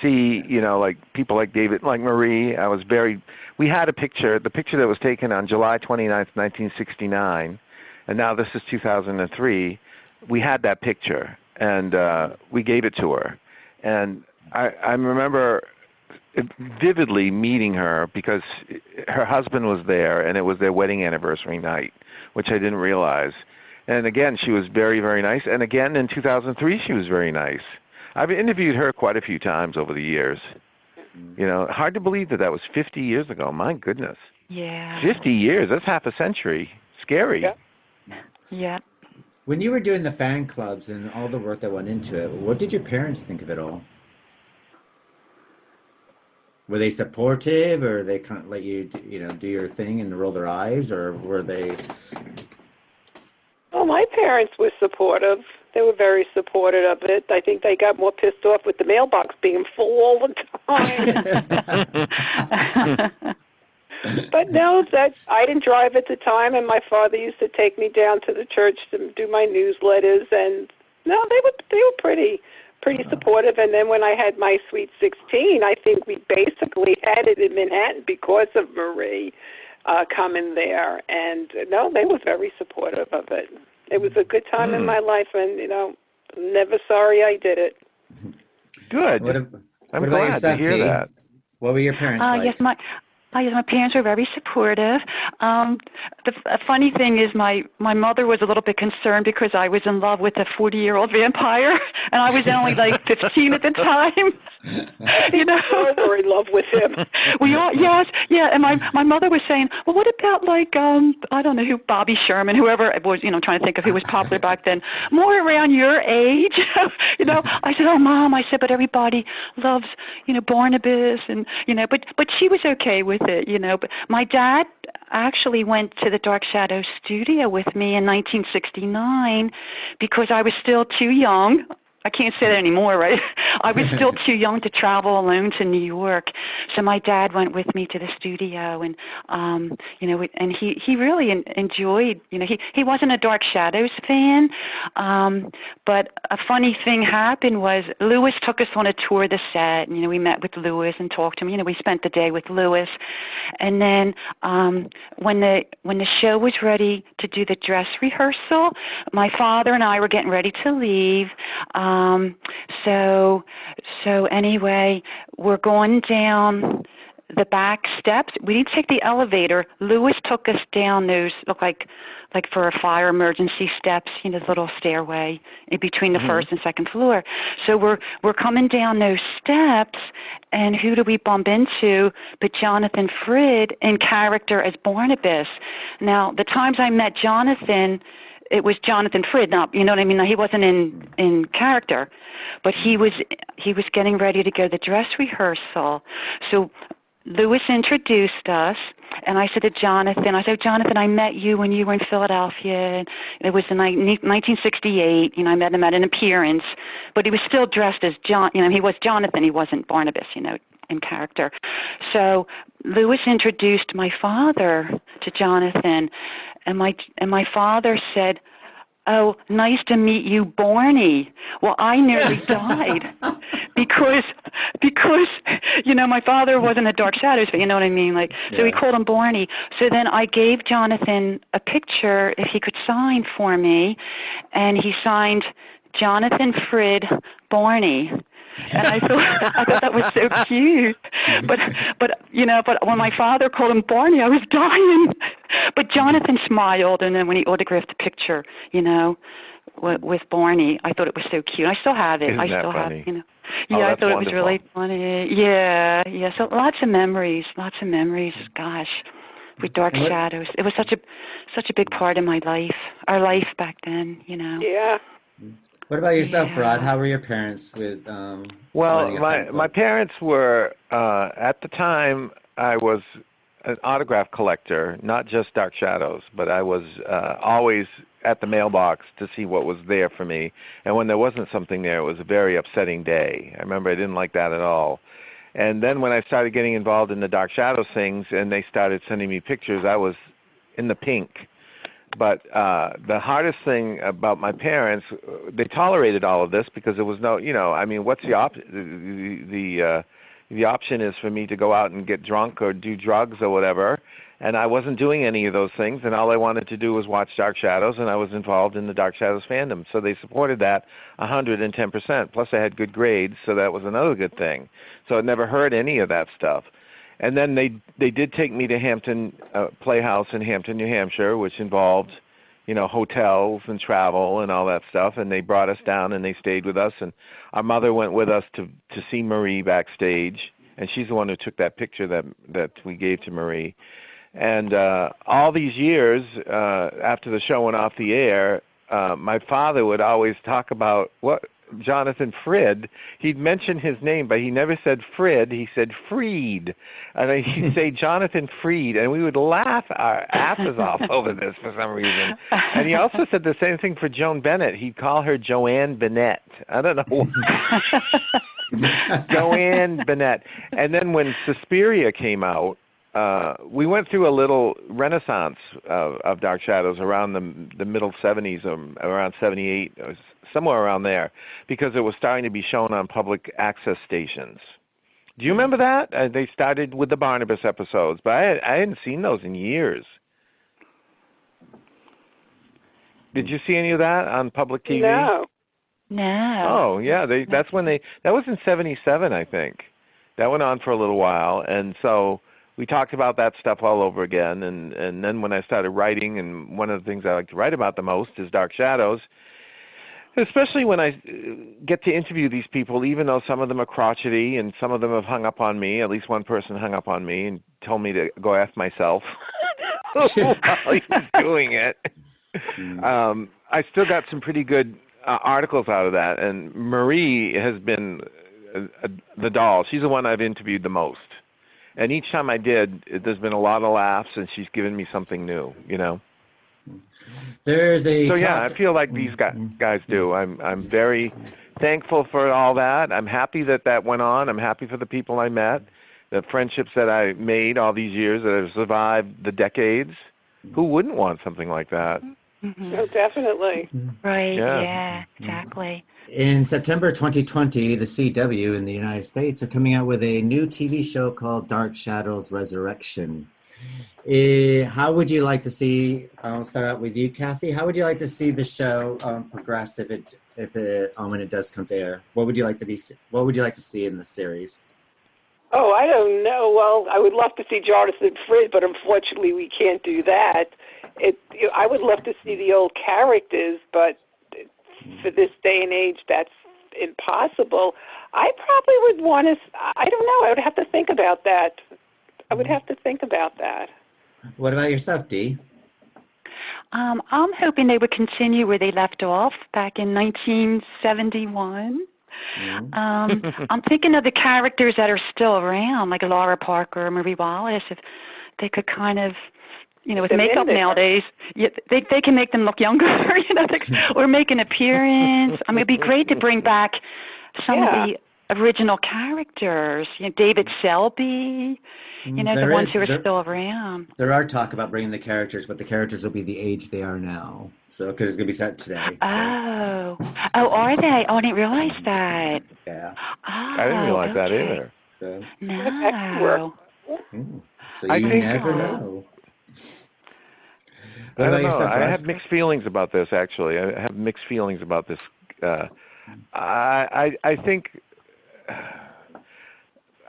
see, like people like David, like Marie. We had a picture, the picture that was taken on July 29th, 1969, and now this is 2003. We had that picture, and we gave it to her. And I remember vividly meeting her because her husband was there, and it was their wedding anniversary night, which I didn't realize. And again, she was very, very nice. And again, in 2003, she was very nice. I've interviewed her quite a few times over the years. Hard to believe that was 50 years ago. My goodness. Yeah. 50 years. That's half a century. Scary. Yeah. Yeah. When you were doing the fan clubs and all the work that went into it, what did your parents think of it all? Were they supportive, or they kind of let you, do your thing and roll their eyes, or were they? Well, my parents were supportive. They were very supportive of it. I think they got more pissed off with the mailbox being full all the time. But no, I didn't drive at the time, and my father used to take me down to the church to do my newsletters. And no, they were pretty supportive. And then when I had my Sweet 16, I think we basically had it in Manhattan because of Marie coming there. And no, they were very supportive of it. It was a good time in my life, and never sorry I did it. Good. I'm glad to hear that. What were your parents like? Yes, my parents were very supportive. The funny thing is my mother was a little bit concerned because I was in love with a 40-year-old vampire, and I was only like 15 at the time. We were in love with him. We all, yes, yeah. And my mother was saying, well, what about like, I don't know who, Bobby Sherman, whoever it was, trying to think of who was popular back then, more around your age. I said, oh, Mom, but everybody loves, Barnabas, and, but she was okay with it, But my dad actually went to the Dark Shadows studio with me in 1969 because I was still too young. I can't say that anymore, right? I was still too young to travel alone to New York. So my dad went with me to the studio, and, and he really enjoyed, he wasn't a Dark Shadows fan, but a funny thing happened was Lewis took us on a tour of the set, and, we met with Lewis and talked to him. We spent the day with Lewis. And then when the show was ready to do the dress rehearsal, my father and I were getting ready to leave. So anyway, we're going down the back steps. We didn't take the elevator. Lewis took us down those, look like for a fire emergency steps, the little stairway in between the first and second floor. So we're coming down those steps, and who do we bump into but Jonathan Frid in character as Barnabas. Now, the times I met Jonathan, it was Jonathan Frid, not, you know what I mean? He wasn't in character, but he was getting ready to go to the dress rehearsal. So Lewis introduced us, and I said to Jonathan, Jonathan, I met you when you were in Philadelphia. It was in 1968. I met him at an appearance, but he was still dressed as John. He was Jonathan. He wasn't Barnabas, in character. So Lewis introduced my father to Jonathan, and my father said, oh, nice to meet you, Barney. Well, I nearly died because my father wasn't a Dark Shadows fan, you know what I mean? So he called him Barney. So then I gave Jonathan a picture if he could sign for me, and he signed Jonathan Frid Barney. And I thought that was so cute. But when my father called him Barney, I was dying. But Jonathan smiled, and then when he autographed the picture, with Barney, I thought it was so cute. I still have it. Isn't that funny? Have, Yeah, I thought it was really funny. Yeah. So lots of memories. Gosh, with Dark Shadows. It was such a big part of my life, our life back then. Yeah. What about yourself, Rod? How were your parents with? Well, my parents were at the time. I was an autograph collector, not just Dark Shadows, but I was always at the mailbox to see what was there for me. And when there wasn't something there, it was a very upsetting day. I remember I didn't like that at all. And then when I started getting involved in the Dark Shadows things and they started sending me pictures, I was in the pink. But the hardest thing about my parents, they tolerated all of this because there was no, I mean, what's the option is for me to go out and get drunk or do drugs or whatever, and I wasn't doing any of those things, and all I wanted to do was watch Dark Shadows, and I was involved in the Dark Shadows fandom, so they supported that 110%. Plus I had good grades, so that was another good thing. So it never heard any of that stuff. And then they did take me to Hampton Playhouse in Hampton, New Hampshire, which involved, hotels and travel and all that stuff. And they brought us down and they stayed with us. And our mother went with us to see Marie backstage. And she's the one who took that picture that we gave to Marie. And all these years after the show went off the air, my father would always talk about Jonathan Frid. He'd mention his name, but he never said Frid. He said Freed. And he'd say Jonathan Freed, and we would laugh our asses off over this for some reason. And he also said the same thing for Joan Bennett. He'd call her Joanne Bennett. I don't know why. Joanne Bennett. And then when Suspiria came out, we went through a little renaissance of Dark Shadows around the middle 70s, around 78, somewhere around there, because it was starting to be shown on public access stations. Do you remember that? They started with the Barnabas episodes, but I hadn't seen those in years. Did you see any of that on public TV? No. Oh, yeah. That was in 77, I think. That went on for a little while, and so we talked about that stuff all over again, and then when I started writing, and one of the things I like to write about the most is Dark Shadows, especially when I get to interview these people, even though some of them are crotchety and some of them have hung up on me. At least one person hung up on me and told me to go F myself while he was doing it. I still got some pretty good articles out of that, and Marie has been the doll. She's the one I've interviewed the most. And each time I did, there's been a lot of laughs, and she's given me something new, There's a I feel like these guys do. I'm very thankful for all that. I'm happy that went on. I'm happy for the people I met, the friendships that I made all these years that have survived the decades. Who wouldn't want something like that? Mm-hmm. Oh, definitely. Right, yeah, exactly. In September 2020, the CW in the United States are coming out with a new TV show called Dark Shadows Resurrection. How would you like to see? I'll start out with you, Kathy. How would you like to see the show progress if it when it does come to air? What would you like to see in the series? Oh, I don't know. Well, I would love to see Jonathan Frid, but unfortunately, we can't do that. I would love to see the old characters, but for this day and age, that's impossible. I probably would want to. I don't know. I would have to think about that. What about yourself, Dee? I'm hoping they would continue where they left off back in 1971. Mm-hmm. I'm thinking of the characters that are still around, like Laura Parker or Marie Wallace. If they could kind of, with makeup nowadays, they can make them look younger, or make an appearance. I mean, it'd be great to bring back some of the original characters. David Selby. The ones who are still around. There are talk about bringing the characters, but the characters will be the age they are now. So, because it's going to be set today. So. Oh, are they? Oh, I didn't realize that. Yeah. Oh, I didn't realize that either. So. No. So you never know. I don't know. I have mixed feelings about this, actually. I have mixed feelings about this. I think...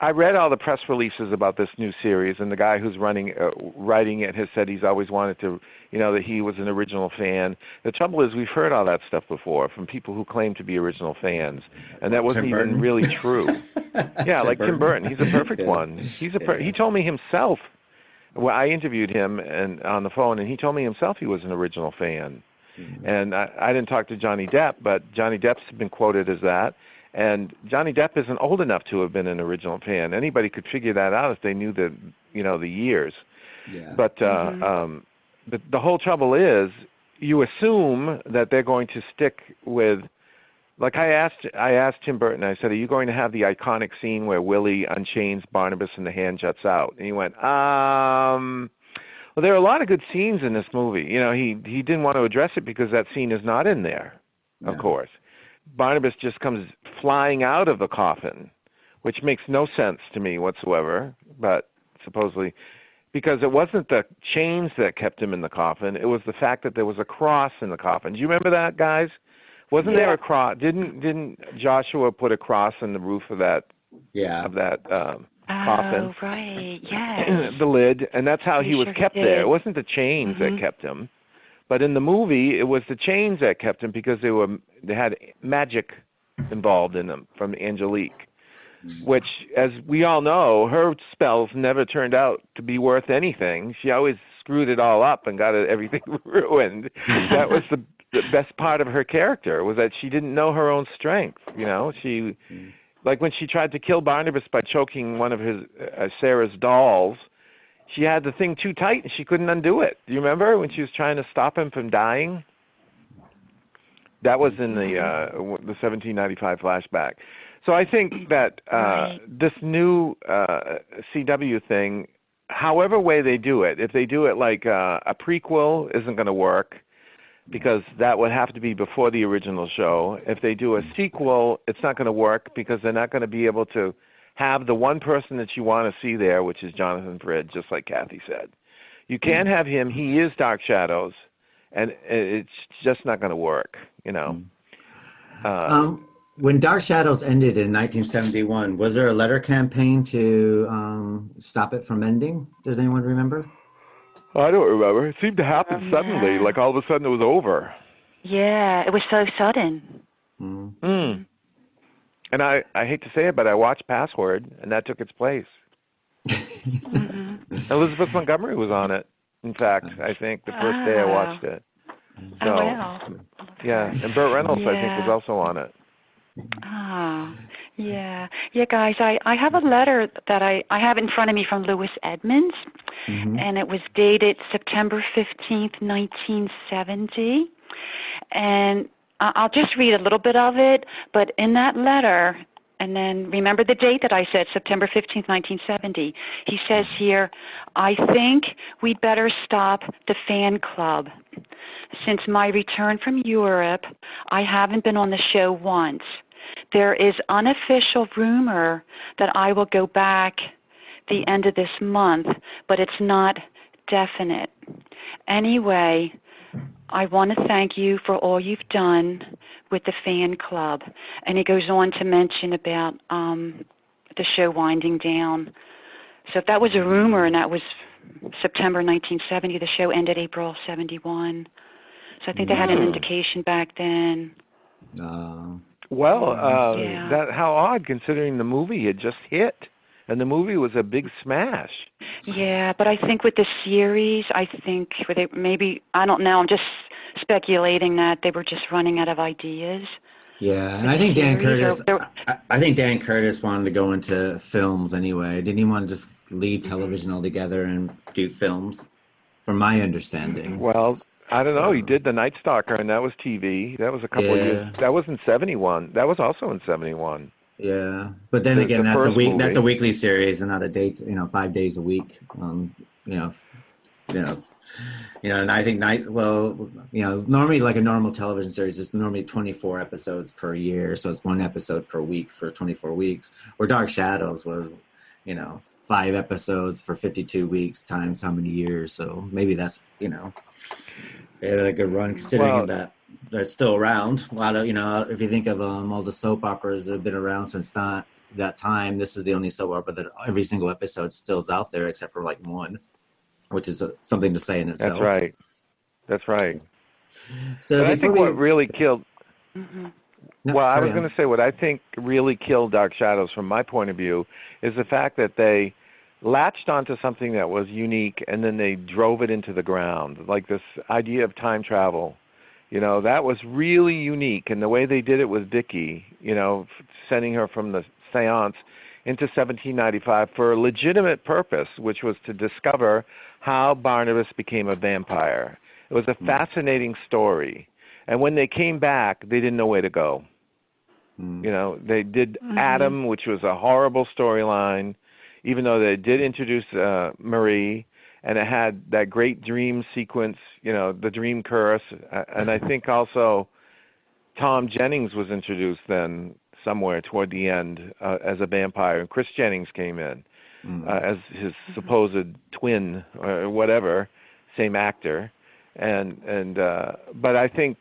I read all the press releases about this new series, and the guy who's writing it has said he's always wanted to, that he was an original fan. The trouble is we've heard all that stuff before from people who claim to be original fans, and that wasn't even really true. Yeah, like Tim Burton. He's a perfect one. He told me himself. Well, I interviewed him on the phone, and he told me himself he was an original fan. Mm-hmm. And I didn't talk to Johnny Depp, but Johnny Depp's been quoted as that. And Johnny Depp isn't old enough to have been an original fan. Anybody could figure that out if they knew the years. Yeah. But the whole trouble is, you assume that they're going to stick with. Like I asked Tim Burton. I said, "Are you going to have the iconic scene where Willie unchains Barnabas and the hand juts out?" And he went, Well, there are a lot of good scenes in this movie. He didn't want to address it because that scene is not in there, of course. Barnabas just comes flying out of the coffin, which makes no sense to me whatsoever, but supposedly, because it wasn't the chains that kept him in the coffin, it was the fact that there was a cross in the coffin. Do you remember that, guys? Wasn't there a cross? Didn't Joshua put a cross in the roof of that coffin? Oh, right, yes. The lid, and that's how he was kept there. It wasn't the chains Mm-hmm. that kept him. But in the movie, it was the chains that kept him because they had magic involved in them from Angelique, which, as we all know, her spells never turned out to be worth anything. She always screwed it all up and got everything ruined. That was the best part of her character, was that she didn't know her own strength. She, like when she tried to kill Barnabas by choking one of Sarah's dolls, she had the thing too tight and she couldn't undo it. Do you remember when she was trying to stop him from dying? That was in the 1795 flashback. So I think that this new CW thing, however way they do it, if they do it like a prequel, isn't going to work because that would have to be before the original show. If they do a sequel, it's not going to work because they're not going to be able to have the one person that you want to see there, which is Jonathan Frid, just like Kathy said. You can't have him. He is Dark Shadows, and it's just not going to work, When Dark Shadows ended in 1971, was there a letter campaign to stop it from ending? Does anyone remember? I don't remember. It seemed to happen suddenly, like all of a sudden it was over. Yeah, it was so sudden. And I hate to say it, but I watched Password, and that took its place. Elizabeth Montgomery was on it, in fact, I think, the first day I watched it. So, wow. Yeah, and Burt Reynolds, I think, was also on it. Yeah, guys, I have a letter that I have in front of me from Louis Edmonds, and it was dated September 15th, 1970, and I'll just read a little bit of it, but in that letter, and then remember the date that I said, September 15th, 1970, he says here, "I think we'd better stop the fan club. Since my return from Europe, I haven't been on the show once. There is unofficial rumor that I will go back the end of this month, but it's not definite. Anyway, I want to thank you for all you've done with the fan club." And he goes on to mention about the show winding down. So if that was a rumor and that was September 1970, the show ended April 71. So I think they had an indication back then. That how odd, considering the movie had just hit, and the movie was a big smash. Yeah, but I think with the series, I don't know, I'm just speculating that they were just running out of ideas. Yeah, and I think Dan Curtis wanted to go into films anyway. Didn't he want to just leave television altogether and do films, from my understanding? Well, I don't know. He did The Night Stalker, and that was TV. That was a couple of years. That was in 71. That was also in 71. Yeah, but then again, that's a weekly series and not a day. 5 days a week. And I think normally like a normal television series is normally 24 episodes per year, so it's one episode per week for 24 weeks. Where Dark Shadows was, 5 episodes for 52 weeks times how many years. So maybe that's they had a good run considering that they're still around. A lot of if you think of all the soap operas that have been around since that time, this is the only soap opera that every single episode still is out there except for like one, which is something to say in itself. That's right. So I think what really killed. I was going to say what I think really killed Dark Shadows from my point of view is the fact that they latched onto something that was unique and then they drove it into the ground, like this idea of time travel. That was really unique. And the way they did it with Vicky, sending her from the seance into 1795 for a legitimate purpose, which was to discover how Barnabas became a vampire. It was a fascinating story. And when they came back, they didn't know where to go. They did Adam, which was a horrible storyline, even though they did introduce Marie, and it had that great dream sequence, the dream curse. And I think also Tom Jennings was introduced then somewhere toward the end as a vampire, and Chris Jennings came in as his supposed twin or whatever, same actor. But I think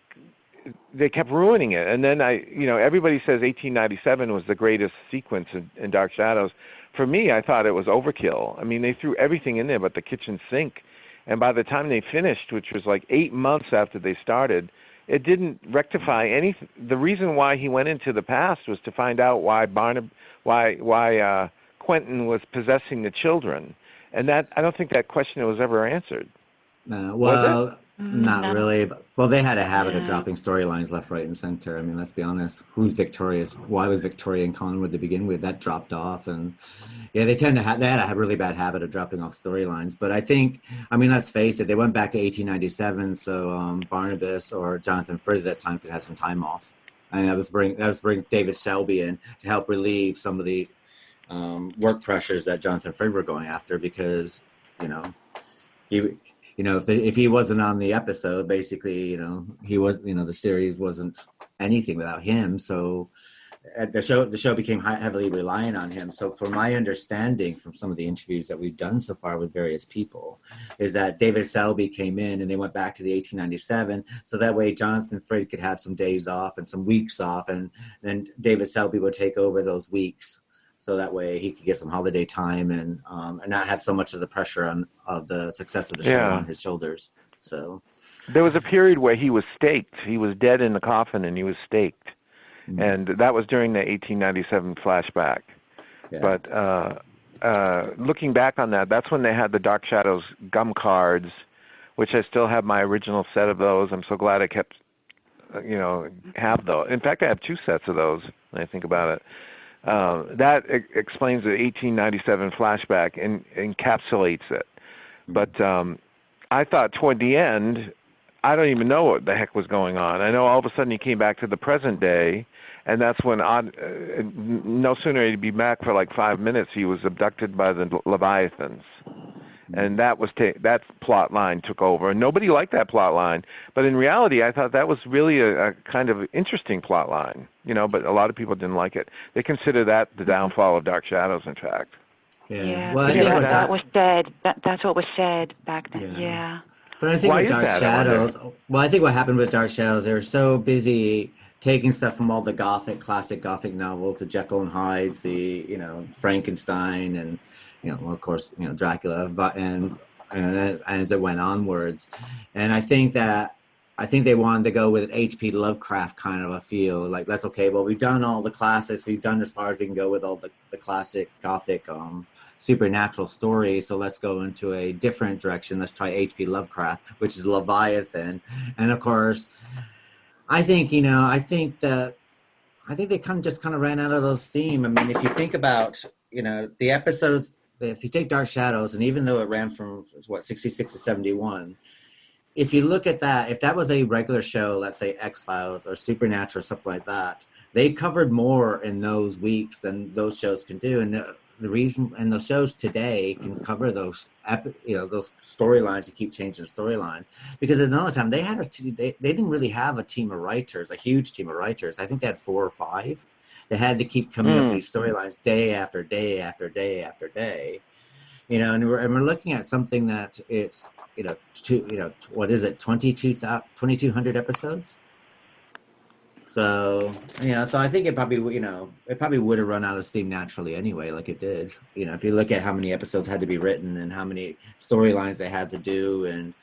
they kept ruining it. And then everybody says 1897 was the greatest sequence in Dark Shadows. For me, I thought it was overkill. I mean, they threw everything in there but the kitchen sink. And by the time they finished, which was like 8 months after they started, it didn't rectify anything. The reason why he went into the past was to find out why Quentin was possessing the children. And that, I don't think that question was ever answered. No, well, not really. Well, they had a habit of dropping storylines left, right, and center. I mean, let's be honest. Who's victorious? Why was Victoria and Collingwood to begin with? That dropped off, and they had a really bad habit of dropping off storylines. But I think, let's face it, they went back to 1897, so Barnabas or Jonathan Frid at that time could have some time off, and that was bring David Selby in to help relieve some of the work pressures that Jonathan Frid were going after, because if he wasn't on the episode, basically, he was, the series wasn't anything without him. So the show became heavily reliant on him. So from my understanding from some of the interviews that we've done so far with various people, is that David Selby came in and they went back to the 1897. So that way Jonathan Frid could have some days off and some weeks off. And then David Selby would take over those weeks. So that way he could get some holiday time and not have so much of the pressure of the success of the show on his shoulders. So there was a period where he was staked. He was dead in the coffin and he was staked. And that was during the 1897 flashback. Yeah. But looking back on that, that's when they had the Dark Shadows gum cards, which I still have my original set of those. I'm so glad I kept, have those. In fact, I have 2 sets of those when I think about it. That explains the 1897 flashback and encapsulates it. But I thought toward the end, I don't even know what the heck was going on. I know all of a sudden he came back to the present day, and that's when no sooner did he be back for like 5 minutes, he was abducted by the Leviathans. And that plot line took over. And nobody liked that plot line. But in reality, I thought that was really a kind of interesting plot line, but a lot of people didn't like it. They consider that the downfall of Dark Shadows, in fact. Yeah. Well, I think that was said. That's what was said back then. Yeah. But I think with Dark Shadows, I think what happened with Dark Shadows, they were so busy taking stuff from all the classic Gothic novels, the Jekyll and Hydes, the, Frankenstein, and, of course, Dracula, and as it went onwards. And I think they wanted to go with an H.P. Lovecraft kind of a feel. Like, that's okay. Well, we've done all the classics. We've done as far as we can go with all the classic Gothic supernatural stories. So let's go into a different direction. Let's try H.P. Lovecraft, which is Leviathan. And of course, I think they kind of ran out of those steam. I mean, if you think about, the episodes, if you take Dark Shadows, and even though it ran from 66 to 71, if you look at that, if that was a regular show, let's say X-Files or Supernatural, something like that, they covered more in those weeks than those shows can do. And the reason, and those shows today can cover those, those storylines, to keep changing the storylines, because at another time they didn't really have a team of writers, a huge team of writers. I think they had 4 or 5. They had to keep coming up with these storylines day after day after day after day, and we're looking at something that it's, what is it, 2,200 episodes? So, so I think it probably would have run out of steam naturally anyway, like it did. If you look at how many episodes had to be written and how many storylines they had to do and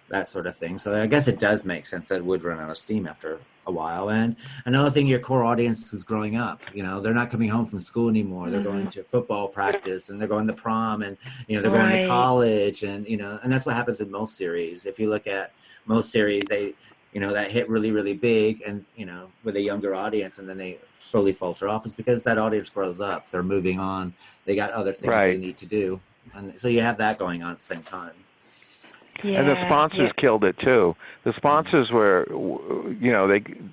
that sort of thing. So I guess it does make sense that it would run out of steam after a while. And another thing, your core audience is growing up. They're not coming home from school anymore. They're going to football practice, and they're going to prom, and they're going to college, and and that's what happens with most series. If you look at most series, that hit really, really big, and with a younger audience, and then they slowly falter off, is because that audience grows up. They're moving on. They got other things they need to do, and so you have that going on at the same time. Yeah, and the sponsors killed it too. The sponsors were,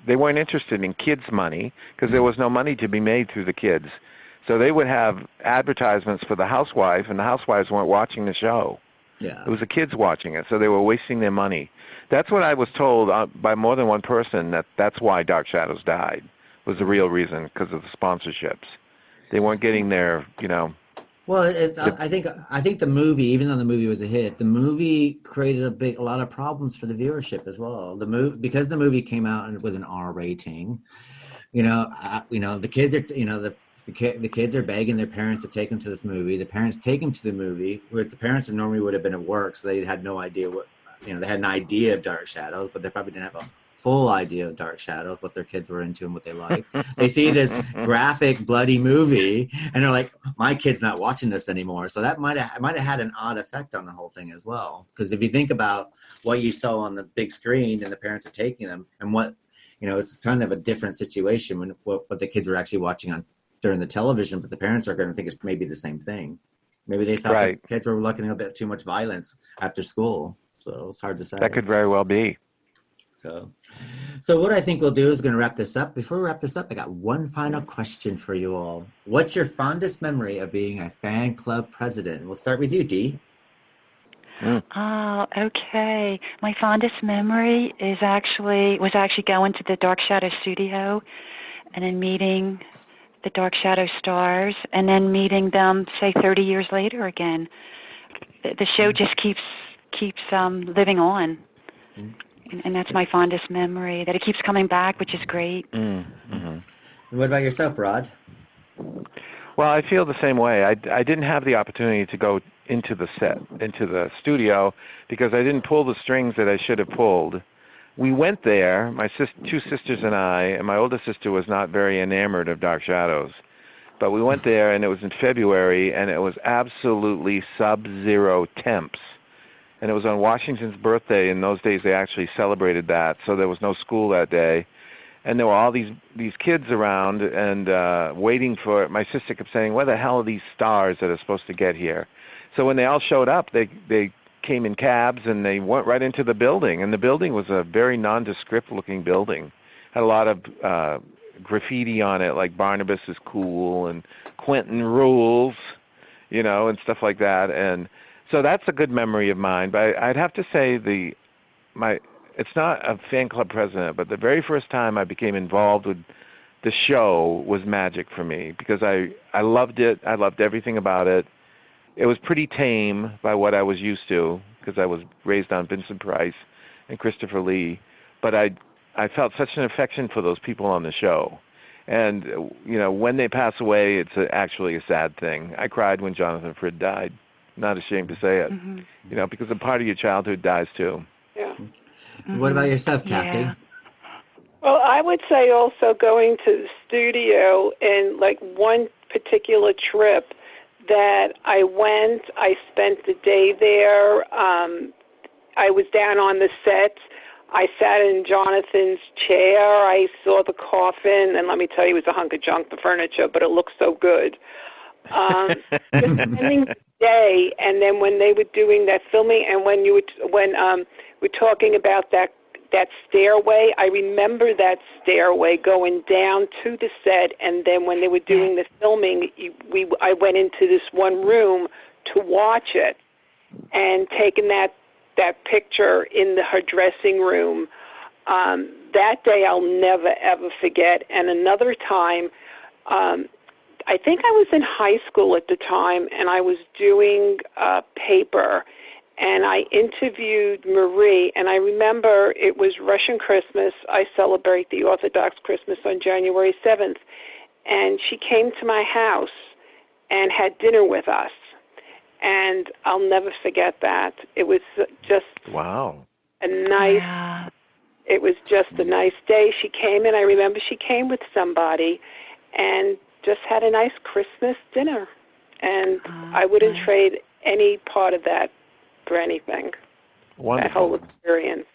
they weren't interested in kids' money because there was no money to be made through the kids. So they would have advertisements for the housewife, and the housewives weren't watching the show. Yeah, it was the kids watching it, so they were wasting their money. That's what I was told by more than one person, that's why Dark Shadows died, was the real reason, because of the sponsorships. They weren't getting their, Well, I think the movie, even though the movie was a hit, the movie created a lot of problems for the viewership as well. Because the movie came out with an R rating, the kids are, the kids are begging their parents to take them to this movie. The parents take them to the movie, where the parents normally would have been at work, so they had no idea they had an idea of Dark Shadows, but they probably didn't have a full idea of Dark Shadows, what their kids were into and what they liked. They see this graphic, bloody movie, and they're like, my kid's not watching this anymore. So that might have had an odd effect on the whole thing as well. Because if you think about what you saw on the big screen and the parents are taking them, and what, it's kind of a different situation when what the kids were actually watching on during the television, but the parents are going to think it's maybe the same thing. Maybe they thought the kids were looking at a bit too much violence after school. So it's hard to say. That could very well be. So what I think we'll do is going to wrap this up. Before we wrap this up, I got one final question for you all. What's your fondest memory of being a fan club president? We'll start with you, Dee. Oh, okay. My fondest memory was actually going to the Dark Shadow studio and then meeting the Dark Shadow stars, and then meeting them, say, 30 years later again. The show just keeps living on. And that's my fondest memory, that it keeps coming back, which is great. Mm-hmm. What about yourself, Rod? Well, I feel the same way. I didn't have the opportunity to go into the studio, because I didn't pull the strings that I should have pulled. We went there, my two sisters and I, and my older sister was not very enamored of Dark Shadows. But we went there, and it was in February, and it was absolutely sub-zero temps. And it was on Washington's birthday. In those days, they actually celebrated that, so there was no school that day. And there were all these kids around and waiting for it. My sister kept saying, where the hell are these stars that are supposed to get here? So when they all showed up, they came in cabs, and they went right into the building. And the building was a very nondescript-looking building. Had a lot of graffiti on it, like Barnabas is cool and Quentin rules, and stuff like that. And so that's a good memory of mine. But I'd have to say it's not a fan club president, but the very first time I became involved with the show was magic for me, because I loved it. I loved everything about it. It was pretty tame by what I was used to, because I was raised on Vincent Price and Christopher Lee. But I felt such an affection for those people on the show. And, when they pass away, it's actually a sad thing. I cried when Jonathan Frid died. Not ashamed to say it, because a part of your childhood dies too. Yeah. What about yourself, Kathy? Yeah. Well, I would say also going to the studio, and like one particular trip that I went, I spent the day there. I was down on the set. I sat in Jonathan's chair. I saw the coffin, and let me tell you, it was a hunk of junk, the furniture, but it looked so good. Just spending the day, and then when they were doing that filming, and when we're talking about that stairway, I remember that stairway going down to the set, and then when they were doing the filming, I went into this one room to watch it, and taking that picture in her dressing room. That day I'll never, ever forget. And another time, I think I was in high school at the time, and I was doing paper, and I interviewed Marie, and I remember it was Russian Christmas. I celebrate the Orthodox Christmas on January 7th, and she came to my house and had dinner with us, and I'll never forget that. It was just a nice, it was just a nice day. She came in, I remember she came with somebody, and just had a nice Christmas dinner, and I wouldn't trade any part of that for anything. Wonderful. That whole experience.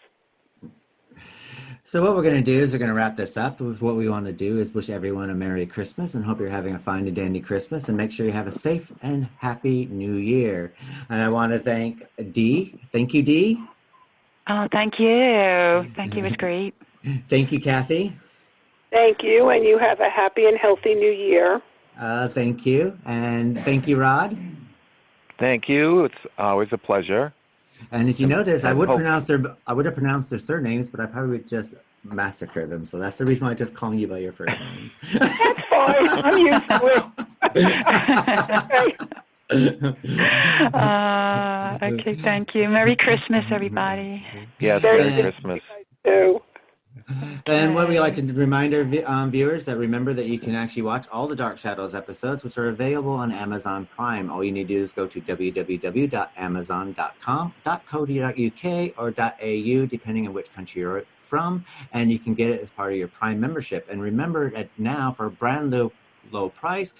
So what we're going to do is we're going to wrap this up. What we want to do is wish everyone a Merry Christmas and hope you're having a fine and dandy Christmas, and make sure you have a safe and happy New Year. And I want to thank Dee. Thank you, Dee. Oh, thank you. Thank you. It was great. Thank you, Kathy. Thank you, and you have a happy and healthy New Year. Thank you. And thank you, Rod. Thank you. It's always a pleasure. And as you notice, I would have pronounced their surnames, but I probably would just massacre them. So that's the reason why I'm just calling you by your first names. That's fine. I'm used to it. Okay, thank you. Merry Christmas, everybody. Yes, Merry Christmas. Too. And what we like to remind our viewers that remember that you can actually watch all the Dark Shadows episodes, which are available on Amazon Prime. All you need to do is go to www.amazon.com.co.uk or .au, depending on which country you're from, and you can get it as part of your Prime membership. And remember that now, for a brand low price,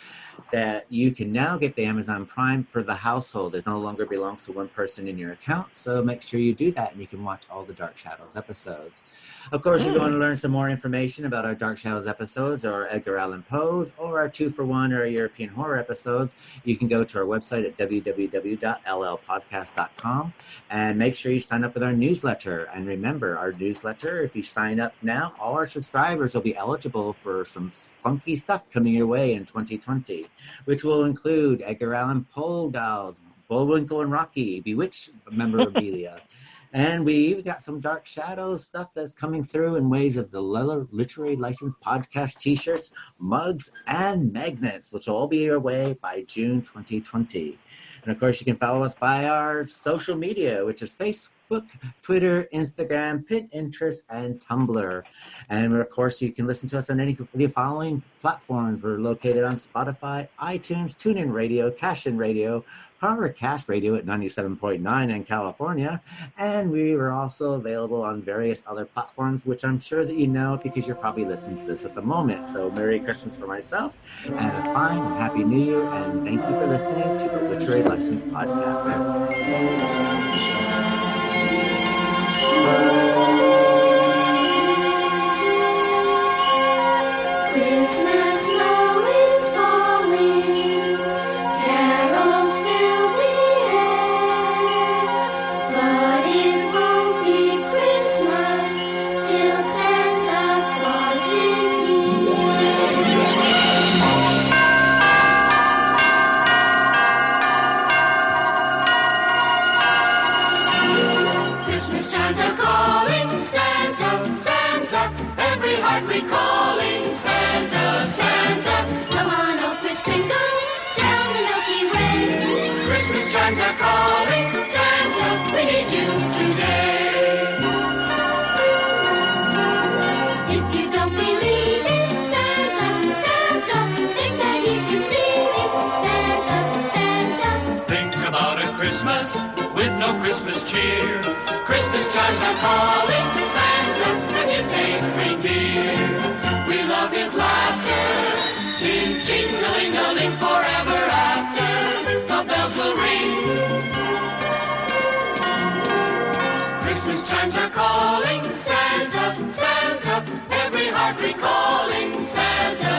that you can now get the Amazon Prime for the household. It no longer belongs to one person in your account, so make sure you do that and you can watch all the Dark Shadows episodes. Of course, if you want to learn some more information about our Dark Shadows episodes or Edgar Allan Poe's or our 2-for-1 or our European horror episodes, you can go to our website at www.llpodcast.com and make sure you sign up with our newsletter. And remember, our newsletter, if you sign up now, all our subscribers will be eligible for some funky stuff coming your way in 2020, which will include Edgar Allan Poe dolls, Bullwinkle and Rocky, Bewitched memorabilia. And we've got some Dark Shadows stuff that's coming through in ways of the Literary License Podcast t-shirts, mugs, and magnets, which will all be your way by June 2020. And of course, you can follow us by our social media, which is Facebook, Twitter, Instagram, Pinterest, and Tumblr. And of course, you can listen to us on any of the following platforms. We're located on Spotify, iTunes, TuneIn Radio, Cash-In Radio, Powercast Radio at 97.9 in California, and we are also available on various other platforms, which I'm sure that you know because you're probably listening to this at the moment. So Merry Christmas for myself, and a fine and Happy New Year, and thank you for listening to the Literary License Podcast. Christmas snow is falling, carols fill the air, but it won't be Christmas till Santa Claus is here. Christmas chimes are calling Santa, Santa, every heart recalling Santa, Santa. Come on, oh Kris Kringle, down the Milky Way. Christmas chimes are calling Santa, we need you today. If you don't believe in Santa, Santa, think that he's deceiving. Santa, Santa. Think about a Christmas with no Christmas cheer. Christmas chimes are calling Santa and his 8 reindeer. We love his laughter, his jingling-a-ling forever after. The bells will ring. Christmas chimes are calling Santa, Santa, every heart recalling Santa.